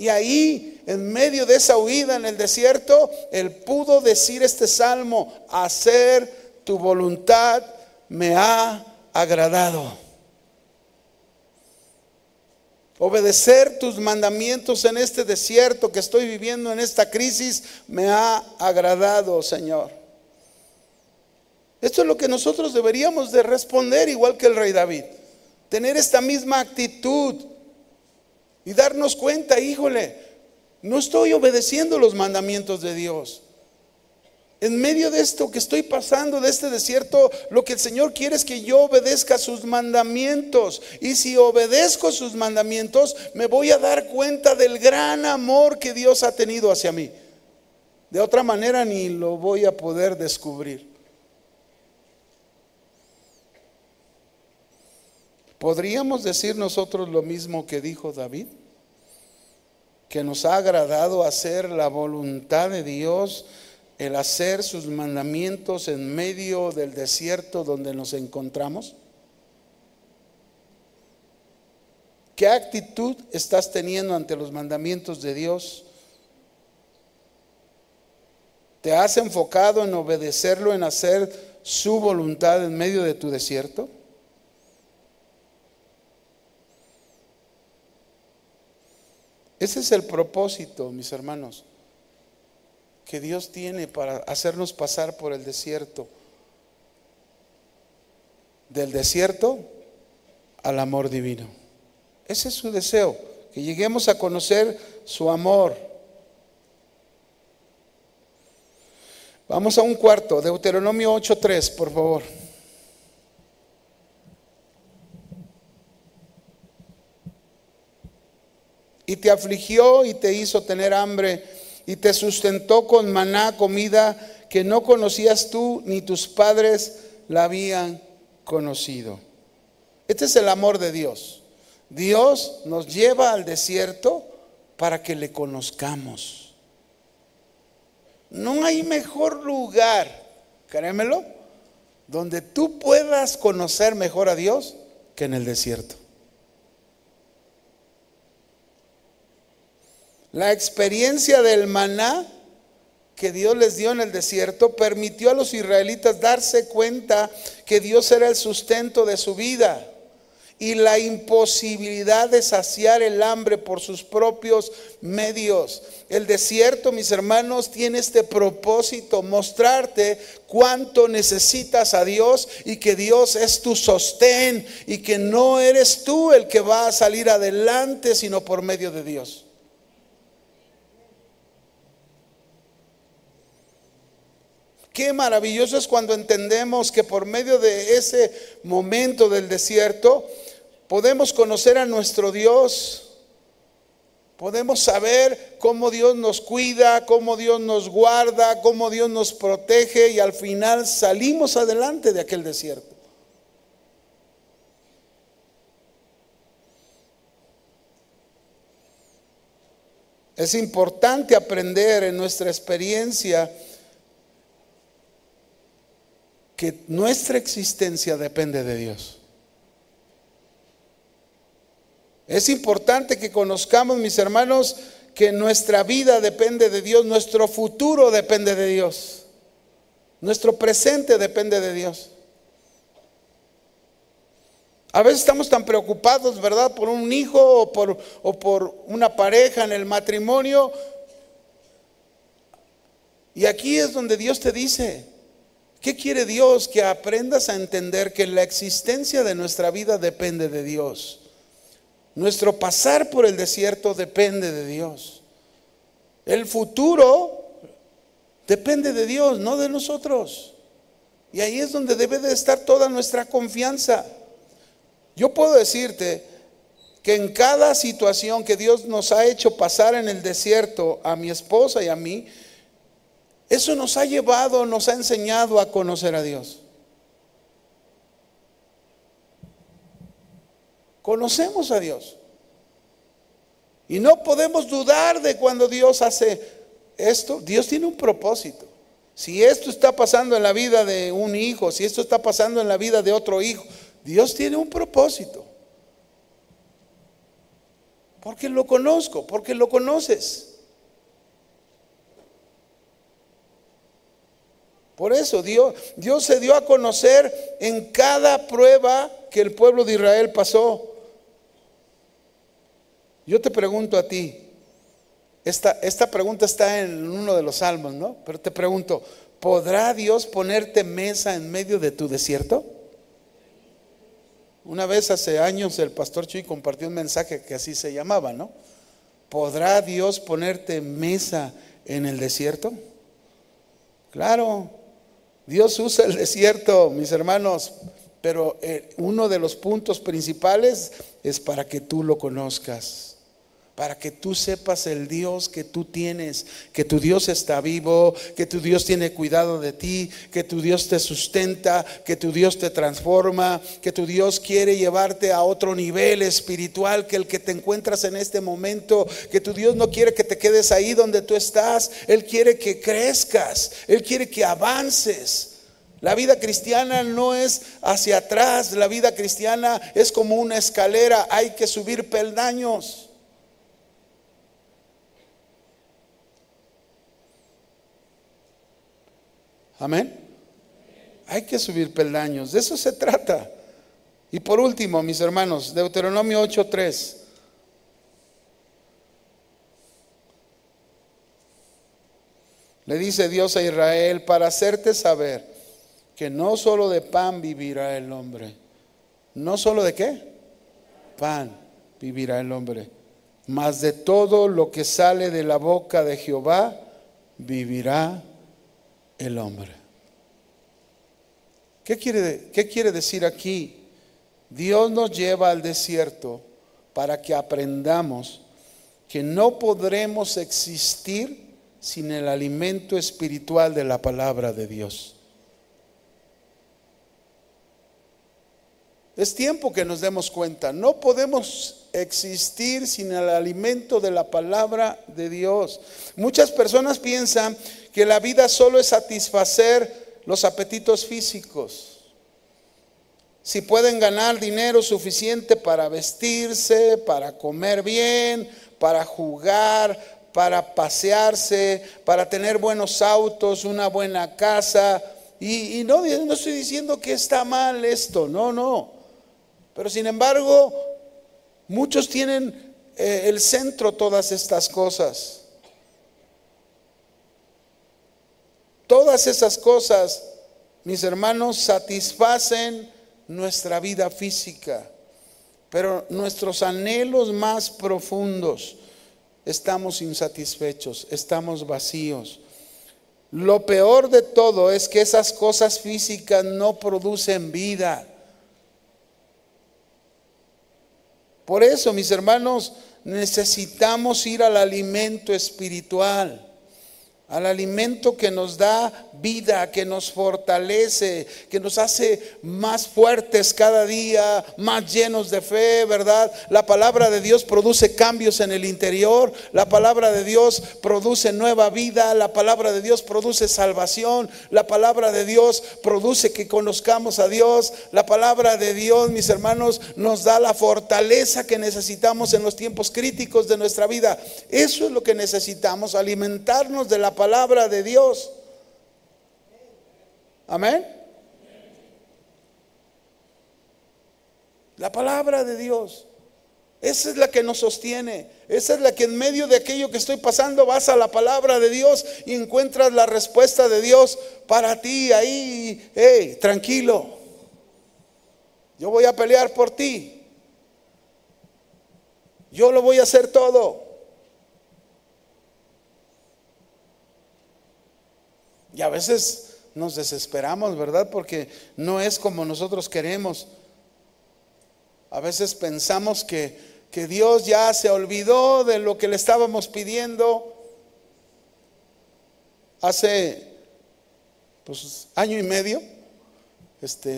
Y ahí, en medio de esa huida en el desierto, él pudo decir este salmo: hacer tu voluntad me ha agradado. Obedecer tus mandamientos en este desierto que estoy viviendo, en esta crisis, me ha agradado, Señor. Esto es lo que nosotros deberíamos de responder, igual que el rey David. Tener esta misma actitud y darnos cuenta, híjole, no estoy obedeciendo los mandamientos de Dios. En medio de esto que estoy pasando, de este desierto, lo que el Señor quiere es que yo obedezca sus mandamientos. Y si obedezco sus mandamientos, me voy a dar cuenta del gran amor que Dios ha tenido hacia mí. De otra manera ni lo voy a poder descubrir. ¿Podríamos decir nosotros lo mismo que dijo David? Que nos ha agradado hacer la voluntad de Dios, el hacer sus mandamientos en medio del desierto donde nos encontramos. ¿Qué actitud estás teniendo ante los mandamientos de Dios? ¿Te has enfocado en obedecerlo, en hacer su voluntad en medio de tu desierto? Ese es el propósito, mis hermanos, que Dios tiene para hacernos pasar por el desierto. Del desierto al amor divino. Ese es su deseo, que lleguemos a conocer su amor. Vamos a un cuarto, Deuteronomio 8:3, por favor. Y te afligió y te hizo tener hambre y te sustentó con maná, comida que no conocías tú ni tus padres la habían conocido. Este es el amor de Dios. Dios nos lleva al desierto para que le conozcamos. No hay mejor lugar, créemelo, donde tú puedas conocer mejor a Dios que en el desierto. La experiencia del maná que Dios les dio en el desierto permitió a los israelitas darse cuenta que Dios era el sustento de su vida y la imposibilidad de saciar el hambre por sus propios medios. El desierto, mis hermanos, tiene este propósito: mostrarte cuánto necesitas a Dios y que Dios es tu sostén y que no eres tú el que va a salir adelante, sino por medio de Dios. Qué maravilloso es cuando entendemos que por medio de ese momento del desierto podemos conocer a nuestro Dios. Podemos saber cómo Dios nos cuida, cómo Dios nos guarda, cómo Dios nos protege, y al final salimos adelante de aquel desierto. Es importante aprender en nuestra experiencia que nuestra existencia depende de Dios. Es importante que conozcamos, mis hermanos, que nuestra vida depende de Dios, nuestro futuro depende de Dios, nuestro presente depende de Dios. A veces estamos tan preocupados, ¿verdad?, por un hijo o por una pareja en el matrimonio. Y aquí es donde Dios te dice: ¿qué quiere Dios? Que aprendas a entender que la existencia de nuestra vida depende de Dios. Nuestro pasar por el desierto depende de Dios. El futuro depende de Dios, no de nosotros. Y ahí es donde debe de estar toda nuestra confianza. Yo puedo decirte que en cada situación que Dios nos ha hecho pasar en el desierto, a mi esposa y a mí, eso nos ha llevado, nos ha enseñado a conocer a Dios. Conocemos a Dios. Y no podemos dudar de cuando Dios hace esto. Dios tiene un propósito. Si esto está pasando en la vida de un hijo, si esto está pasando en la vida de otro hijo, Dios tiene un propósito. Porque lo conozco, porque lo conoces. Por eso Dios se dio a conocer en cada prueba que el pueblo de Israel pasó. Yo te pregunto a ti, esta pregunta está en uno de los salmos, ¿no? Pero te pregunto, ¿podrá Dios ponerte mesa en medio de tu desierto? Una vez hace años el pastor Chuy compartió un mensaje que así se llamaba, ¿no? ¿Podrá Dios ponerte mesa en el desierto? Claro, Dios usa el desierto, mis hermanos, pero uno de los puntos principales es para que tú lo conozcas. Para que tú sepas el Dios que tú tienes, que tu Dios está vivo, que tu Dios tiene cuidado de ti, que tu Dios te sustenta, que tu Dios te transforma, que tu Dios quiere llevarte a otro nivel espiritual que el que te encuentras en este momento, que tu Dios no quiere que te quedes ahí donde tú estás, Él quiere que crezcas, Él quiere que avances. La vida cristiana no es hacia atrás, la vida cristiana es como una escalera, hay que subir peldaños. Amén. Hay que subir peldaños, de eso se trata. Y por último, mis hermanos, Deuteronomio 8:3. Le dice Dios a Israel, para hacerte saber que no solo de pan vivirá el hombre. ¿No solo de qué? Pan vivirá el hombre, mas de todo lo que sale de la boca de Jehová vivirá el hombre. ¿Qué quiere decir aquí? Dios nos lleva al desierto para que aprendamos que no podremos existir sin el alimento espiritual de la palabra de Dios. Es tiempo que nos demos cuenta, no podemos existir sin el alimento de la palabra de Dios. Muchas personas piensan que la vida solo es satisfacer los apetitos físicos. Si pueden ganar dinero suficiente para vestirse, para comer bien, para jugar, para pasearse, para tener buenos autos, una buena casa. Y no estoy diciendo que está mal esto, no. Pero sin embargo, muchos tienen el centro todas estas cosas. Todas esas cosas, mis hermanos, satisfacen nuestra vida física, pero nuestros anhelos más profundos, estamos insatisfechos, estamos vacíos. Lo peor de todo es que esas cosas físicas no producen vida. Por eso, mis hermanos, necesitamos ir al alimento espiritual, al alimento que nos da vida, que nos fortalece, que nos hace más fuertes cada día, más llenos de fe, ¿verdad? La palabra de Dios produce cambios en el interior, la palabra de Dios produce nueva vida, la palabra de Dios produce salvación, la palabra de Dios produce que conozcamos a Dios, la palabra de Dios, mis hermanos, nos da la fortaleza que necesitamos en los tiempos críticos de nuestra vida. Eso es lo que necesitamos, alimentarnos de la palabra de Dios. Amén. La palabra de Dios, esa es la que nos sostiene, esa es la que en medio de aquello que estoy pasando vas a la palabra de Dios y encuentras la respuesta de Dios para ti ahí. Hey, tranquilo, yo voy a pelear por ti, yo lo voy a hacer todo. Y a veces nos desesperamos, ¿verdad? Porque no es como nosotros queremos. A veces pensamos que que Dios ya se olvidó de lo que le estábamos pidiendo hace pues año y medio,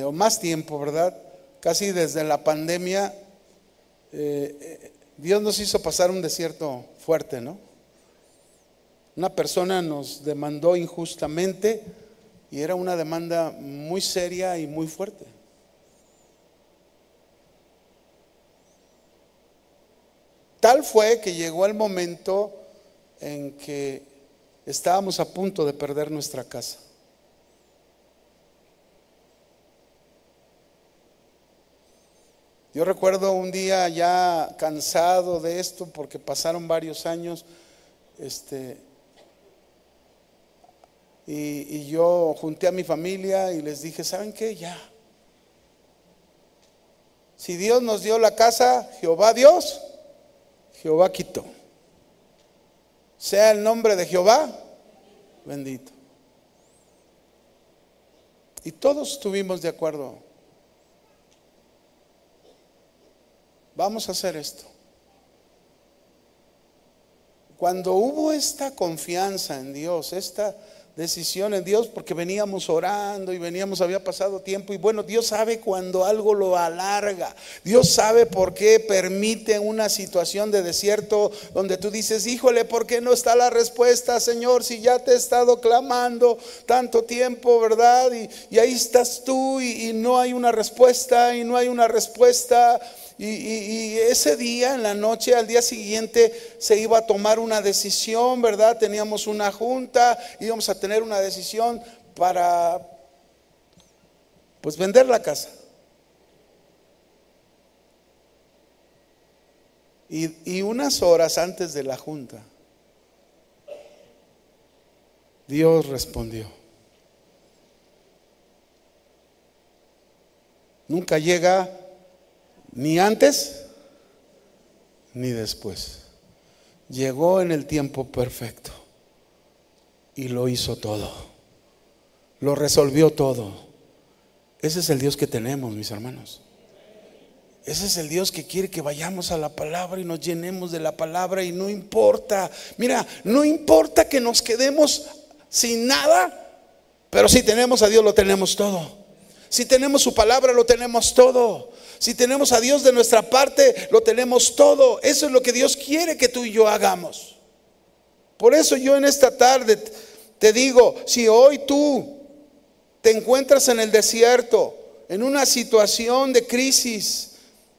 o más tiempo, ¿verdad? Casi desde la pandemia. Dios nos hizo pasar un desierto fuerte, ¿no? Una persona nos demandó injustamente y era una demanda muy seria y muy fuerte. Tal fue que llegó el momento en que estábamos a punto de perder nuestra casa. Yo recuerdo un día ya cansado de esto porque pasaron varios años, y yo junté a mi familia y les dije, ¿saben qué? Ya. Si Dios nos dio la casa, Jehová Dios, Jehová quitó. Sea el nombre de Jehová bendito. Y todos estuvimos de acuerdo. Vamos a hacer esto. Cuando hubo esta confianza en Dios, esta decisión en Dios, porque veníamos orando y había pasado tiempo, y bueno, Dios sabe cuando algo lo alarga. Dios sabe por qué permite una situación de desierto donde tú dices, híjole, ¿por qué no está la respuesta, Señor? Si ya te he estado clamando tanto tiempo, ¿verdad? Y ahí estás tú y no hay una respuesta, y no hay una respuesta. Y ese día, en la noche, al día siguiente, se iba a tomar una decisión, ¿verdad? Teníamos una junta, íbamos a tener una decisión para, pues, vender la casa. Y unas horas antes de la junta, Dios respondió. Nunca llega ni antes ni después. Llegó en el tiempo perfecto y lo hizo todo, lo resolvió todo. Ese es el Dios que tenemos, mis hermanos. Ese es el Dios que quiere que vayamos a la palabra y nos llenemos de la palabra. Y no importa, mira, no importa que nos quedemos sin nada, pero si tenemos a Dios lo tenemos todo. Si tenemos su palabra lo tenemos todo. Si tenemos a Dios de nuestra parte, lo tenemos todo. Eso es lo que Dios quiere que tú y yo hagamos. Por eso yo en esta tarde te digo, si hoy tú te encuentras en el desierto, en una situación de crisis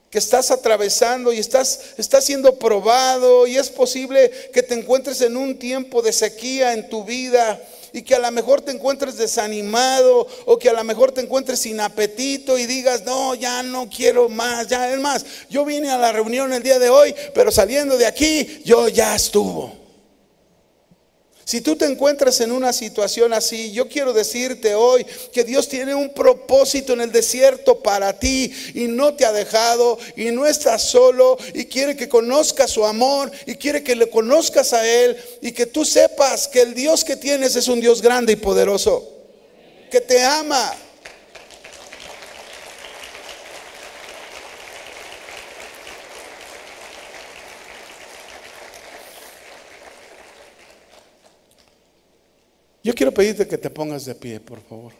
que estás atravesando y estás siendo probado, y es posible que te encuentres en un tiempo de sequía en tu vida, y que a lo mejor te encuentres desanimado, o que a lo mejor te encuentres sin apetito y digas, no, ya no quiero más, ya es más, yo vine a la reunión el día de hoy, pero saliendo de aquí, yo ya estuvo. Si tú te encuentras en una situación así, yo quiero decirte hoy que Dios tiene un propósito en el desierto para ti, y no te ha dejado, y no estás solo, y quiere que conozcas su amor, y quiere que le conozcas a Él, y que tú sepas que el Dios que tienes es un Dios grande y poderoso, que te ama. Yo quiero pedirte que te pongas de pie, por favor.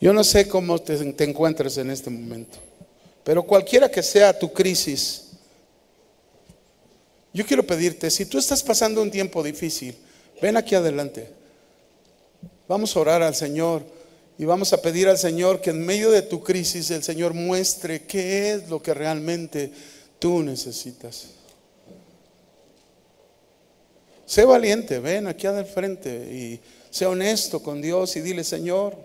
Yo no sé cómo te encuentras en este momento, pero cualquiera que sea tu crisis, yo quiero pedirte, si tú estás pasando un tiempo difícil, ven aquí adelante. Vamos a orar al Señor. Y vamos a pedir al Señor que en medio de tu crisis el Señor muestre qué es lo que realmente tú necesitas. Sé valiente, ven aquí al frente y sé honesto con Dios y dile, Señor,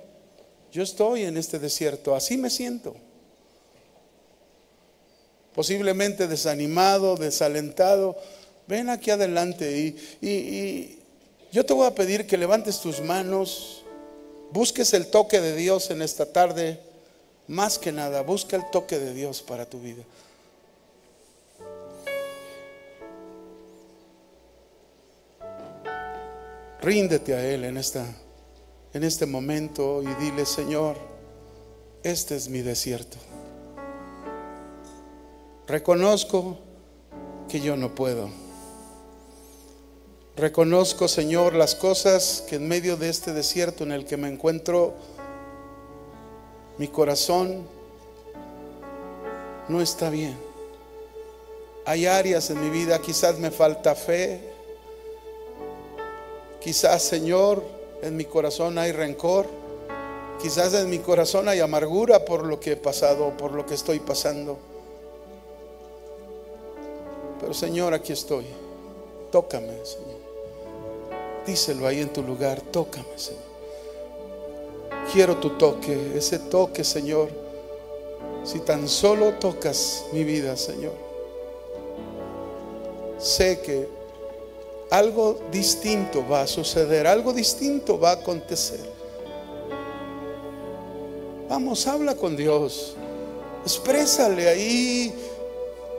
yo estoy en este desierto, así me siento. Posiblemente desanimado, desalentado. Ven aquí adelante y yo te voy a pedir que levantes tus manos. Busques el toque de Dios en esta tarde. Más que nada, busca el toque de Dios para tu vida. Ríndete a Él en este momento y dile: Señor, este es mi desierto. Reconozco que yo no puedo. Reconozco, Señor, las cosas que en medio de este desierto en el que me encuentro, mi corazón no está bien. Hay áreas en mi vida, quizás me falta fe. Quizás, Señor, en mi corazón hay rencor. Quizás en mi corazón hay amargura por lo que he pasado, por lo que estoy pasando. Pero, Señor, aquí estoy. Tócame, Señor. Díselo ahí en tu lugar: tócame, Señor. Quiero tu toque, ese toque, Señor. Si tan solo tocas mi vida, Señor, sé que algo distinto va a suceder, algo distinto va a acontecer. Vamos, habla con Dios, exprésale ahí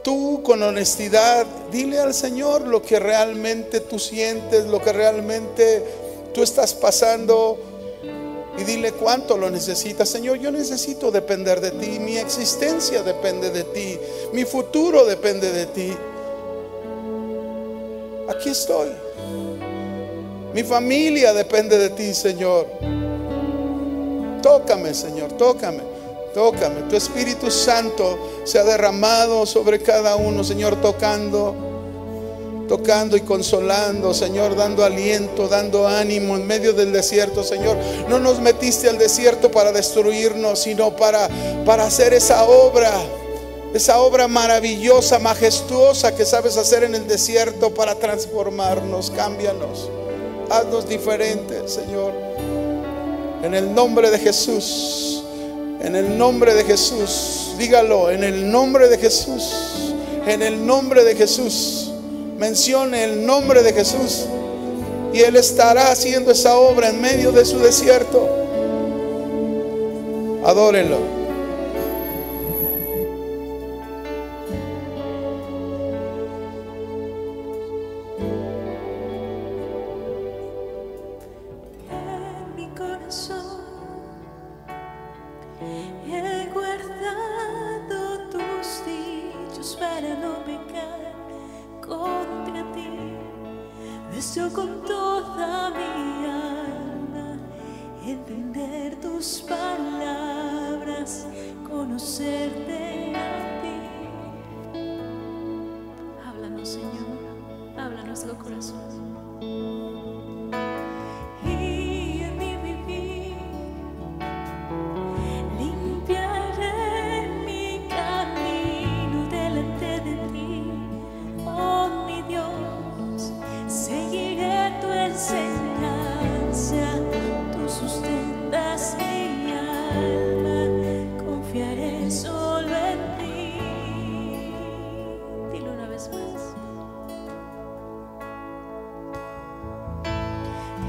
tú con honestidad. Dile al Señor lo que realmente tú sientes, lo que realmente tú estás pasando, y dile cuánto lo necesitas. Señor, yo necesito depender de ti, mi existencia depende de ti, mi futuro depende de ti. Aquí estoy, mi familia depende de ti, Señor. Tócame, Señor, tócame, tócame. Tu Espíritu Santo se ha derramado sobre cada uno, Señor, tocando y consolando, Señor, dando aliento, dando ánimo en medio del desierto. Señor, no nos metiste al desierto para destruirnos, sino para hacer esa obra maravillosa, majestuosa que sabes hacer en el desierto, para transformarnos. Cámbianos, haznos diferentes, Señor, en el nombre de Jesús. En el nombre de Jesús, dígalo: en el nombre de Jesús, en el nombre de Jesús. Mencione el nombre de Jesús y Él estará haciendo esa obra en medio de su desierto. Adórenlo. En mi corazón he guardado tus dichos para no pecar contra ti. Deseo con toda mi alma entender tus palabras, conocerte a ti. Háblanos, Señor, habla nuestro corazón. Y en mi vivir limpiaré mi camino delante de ti. Oh mi Dios, seguiré tu enseñanza, tú sustentas mi alma, confiaré solo en ti. Dilo una vez más.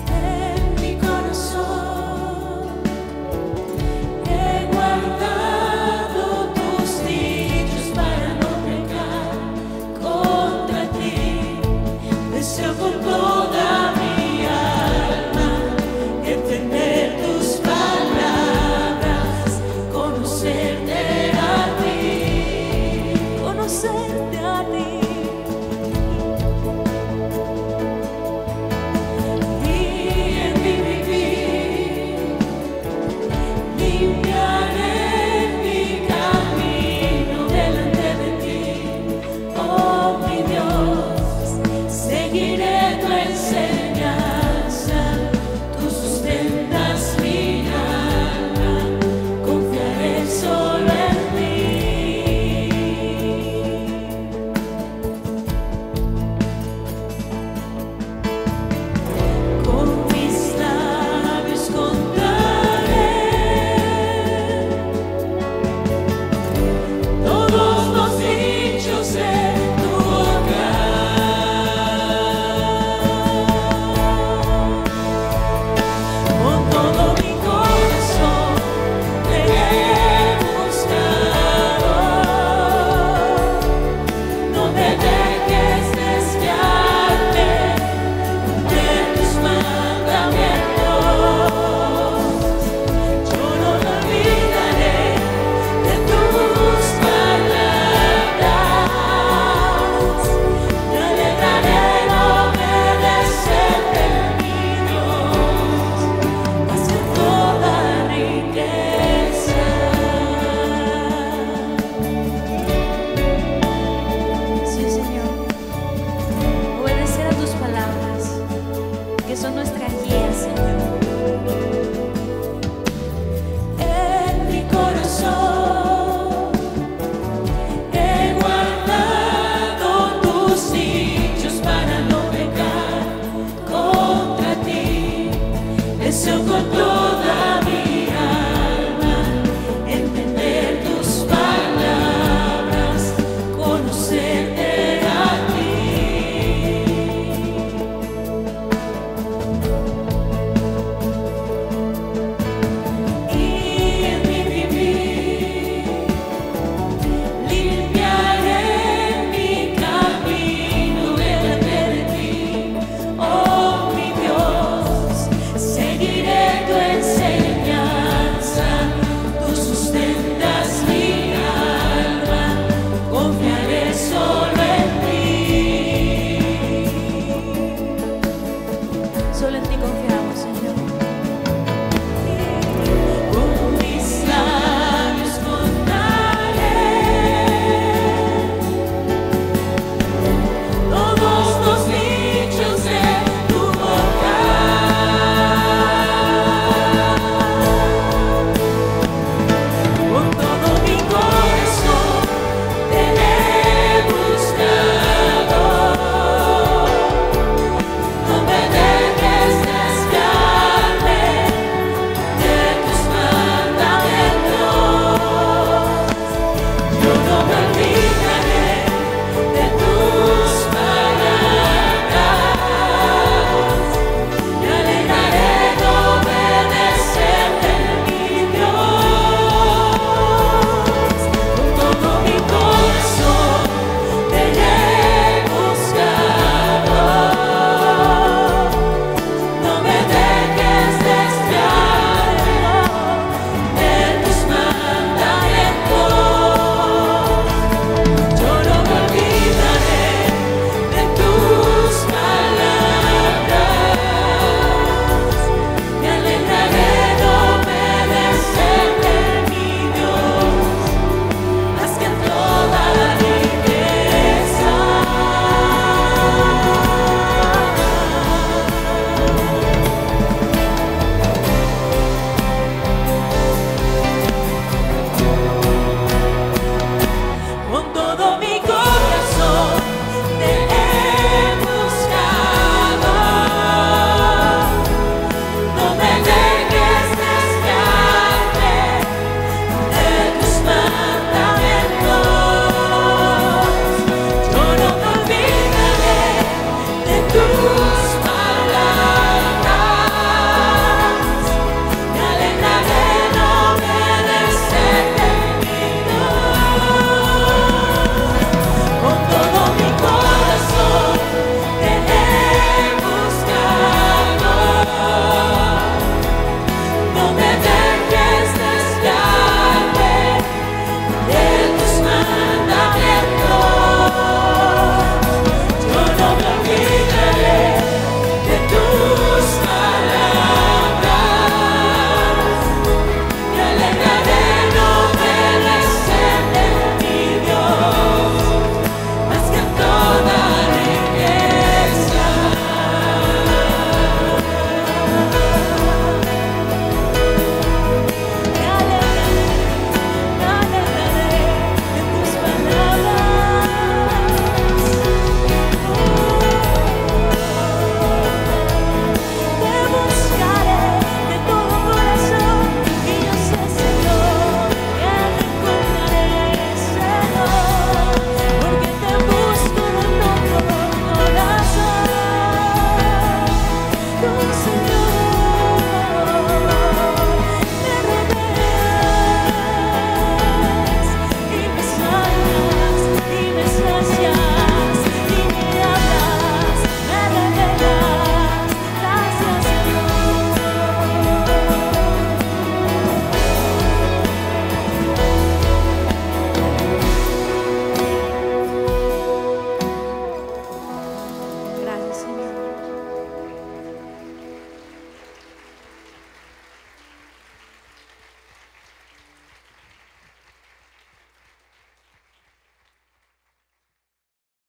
En mi corazón he guardado tus dichos para no pecar contra ti. Deseo con toda mi alma entender tus palabras, conocerte a ti, conocerte a ti. Y en mi vivir limpiaré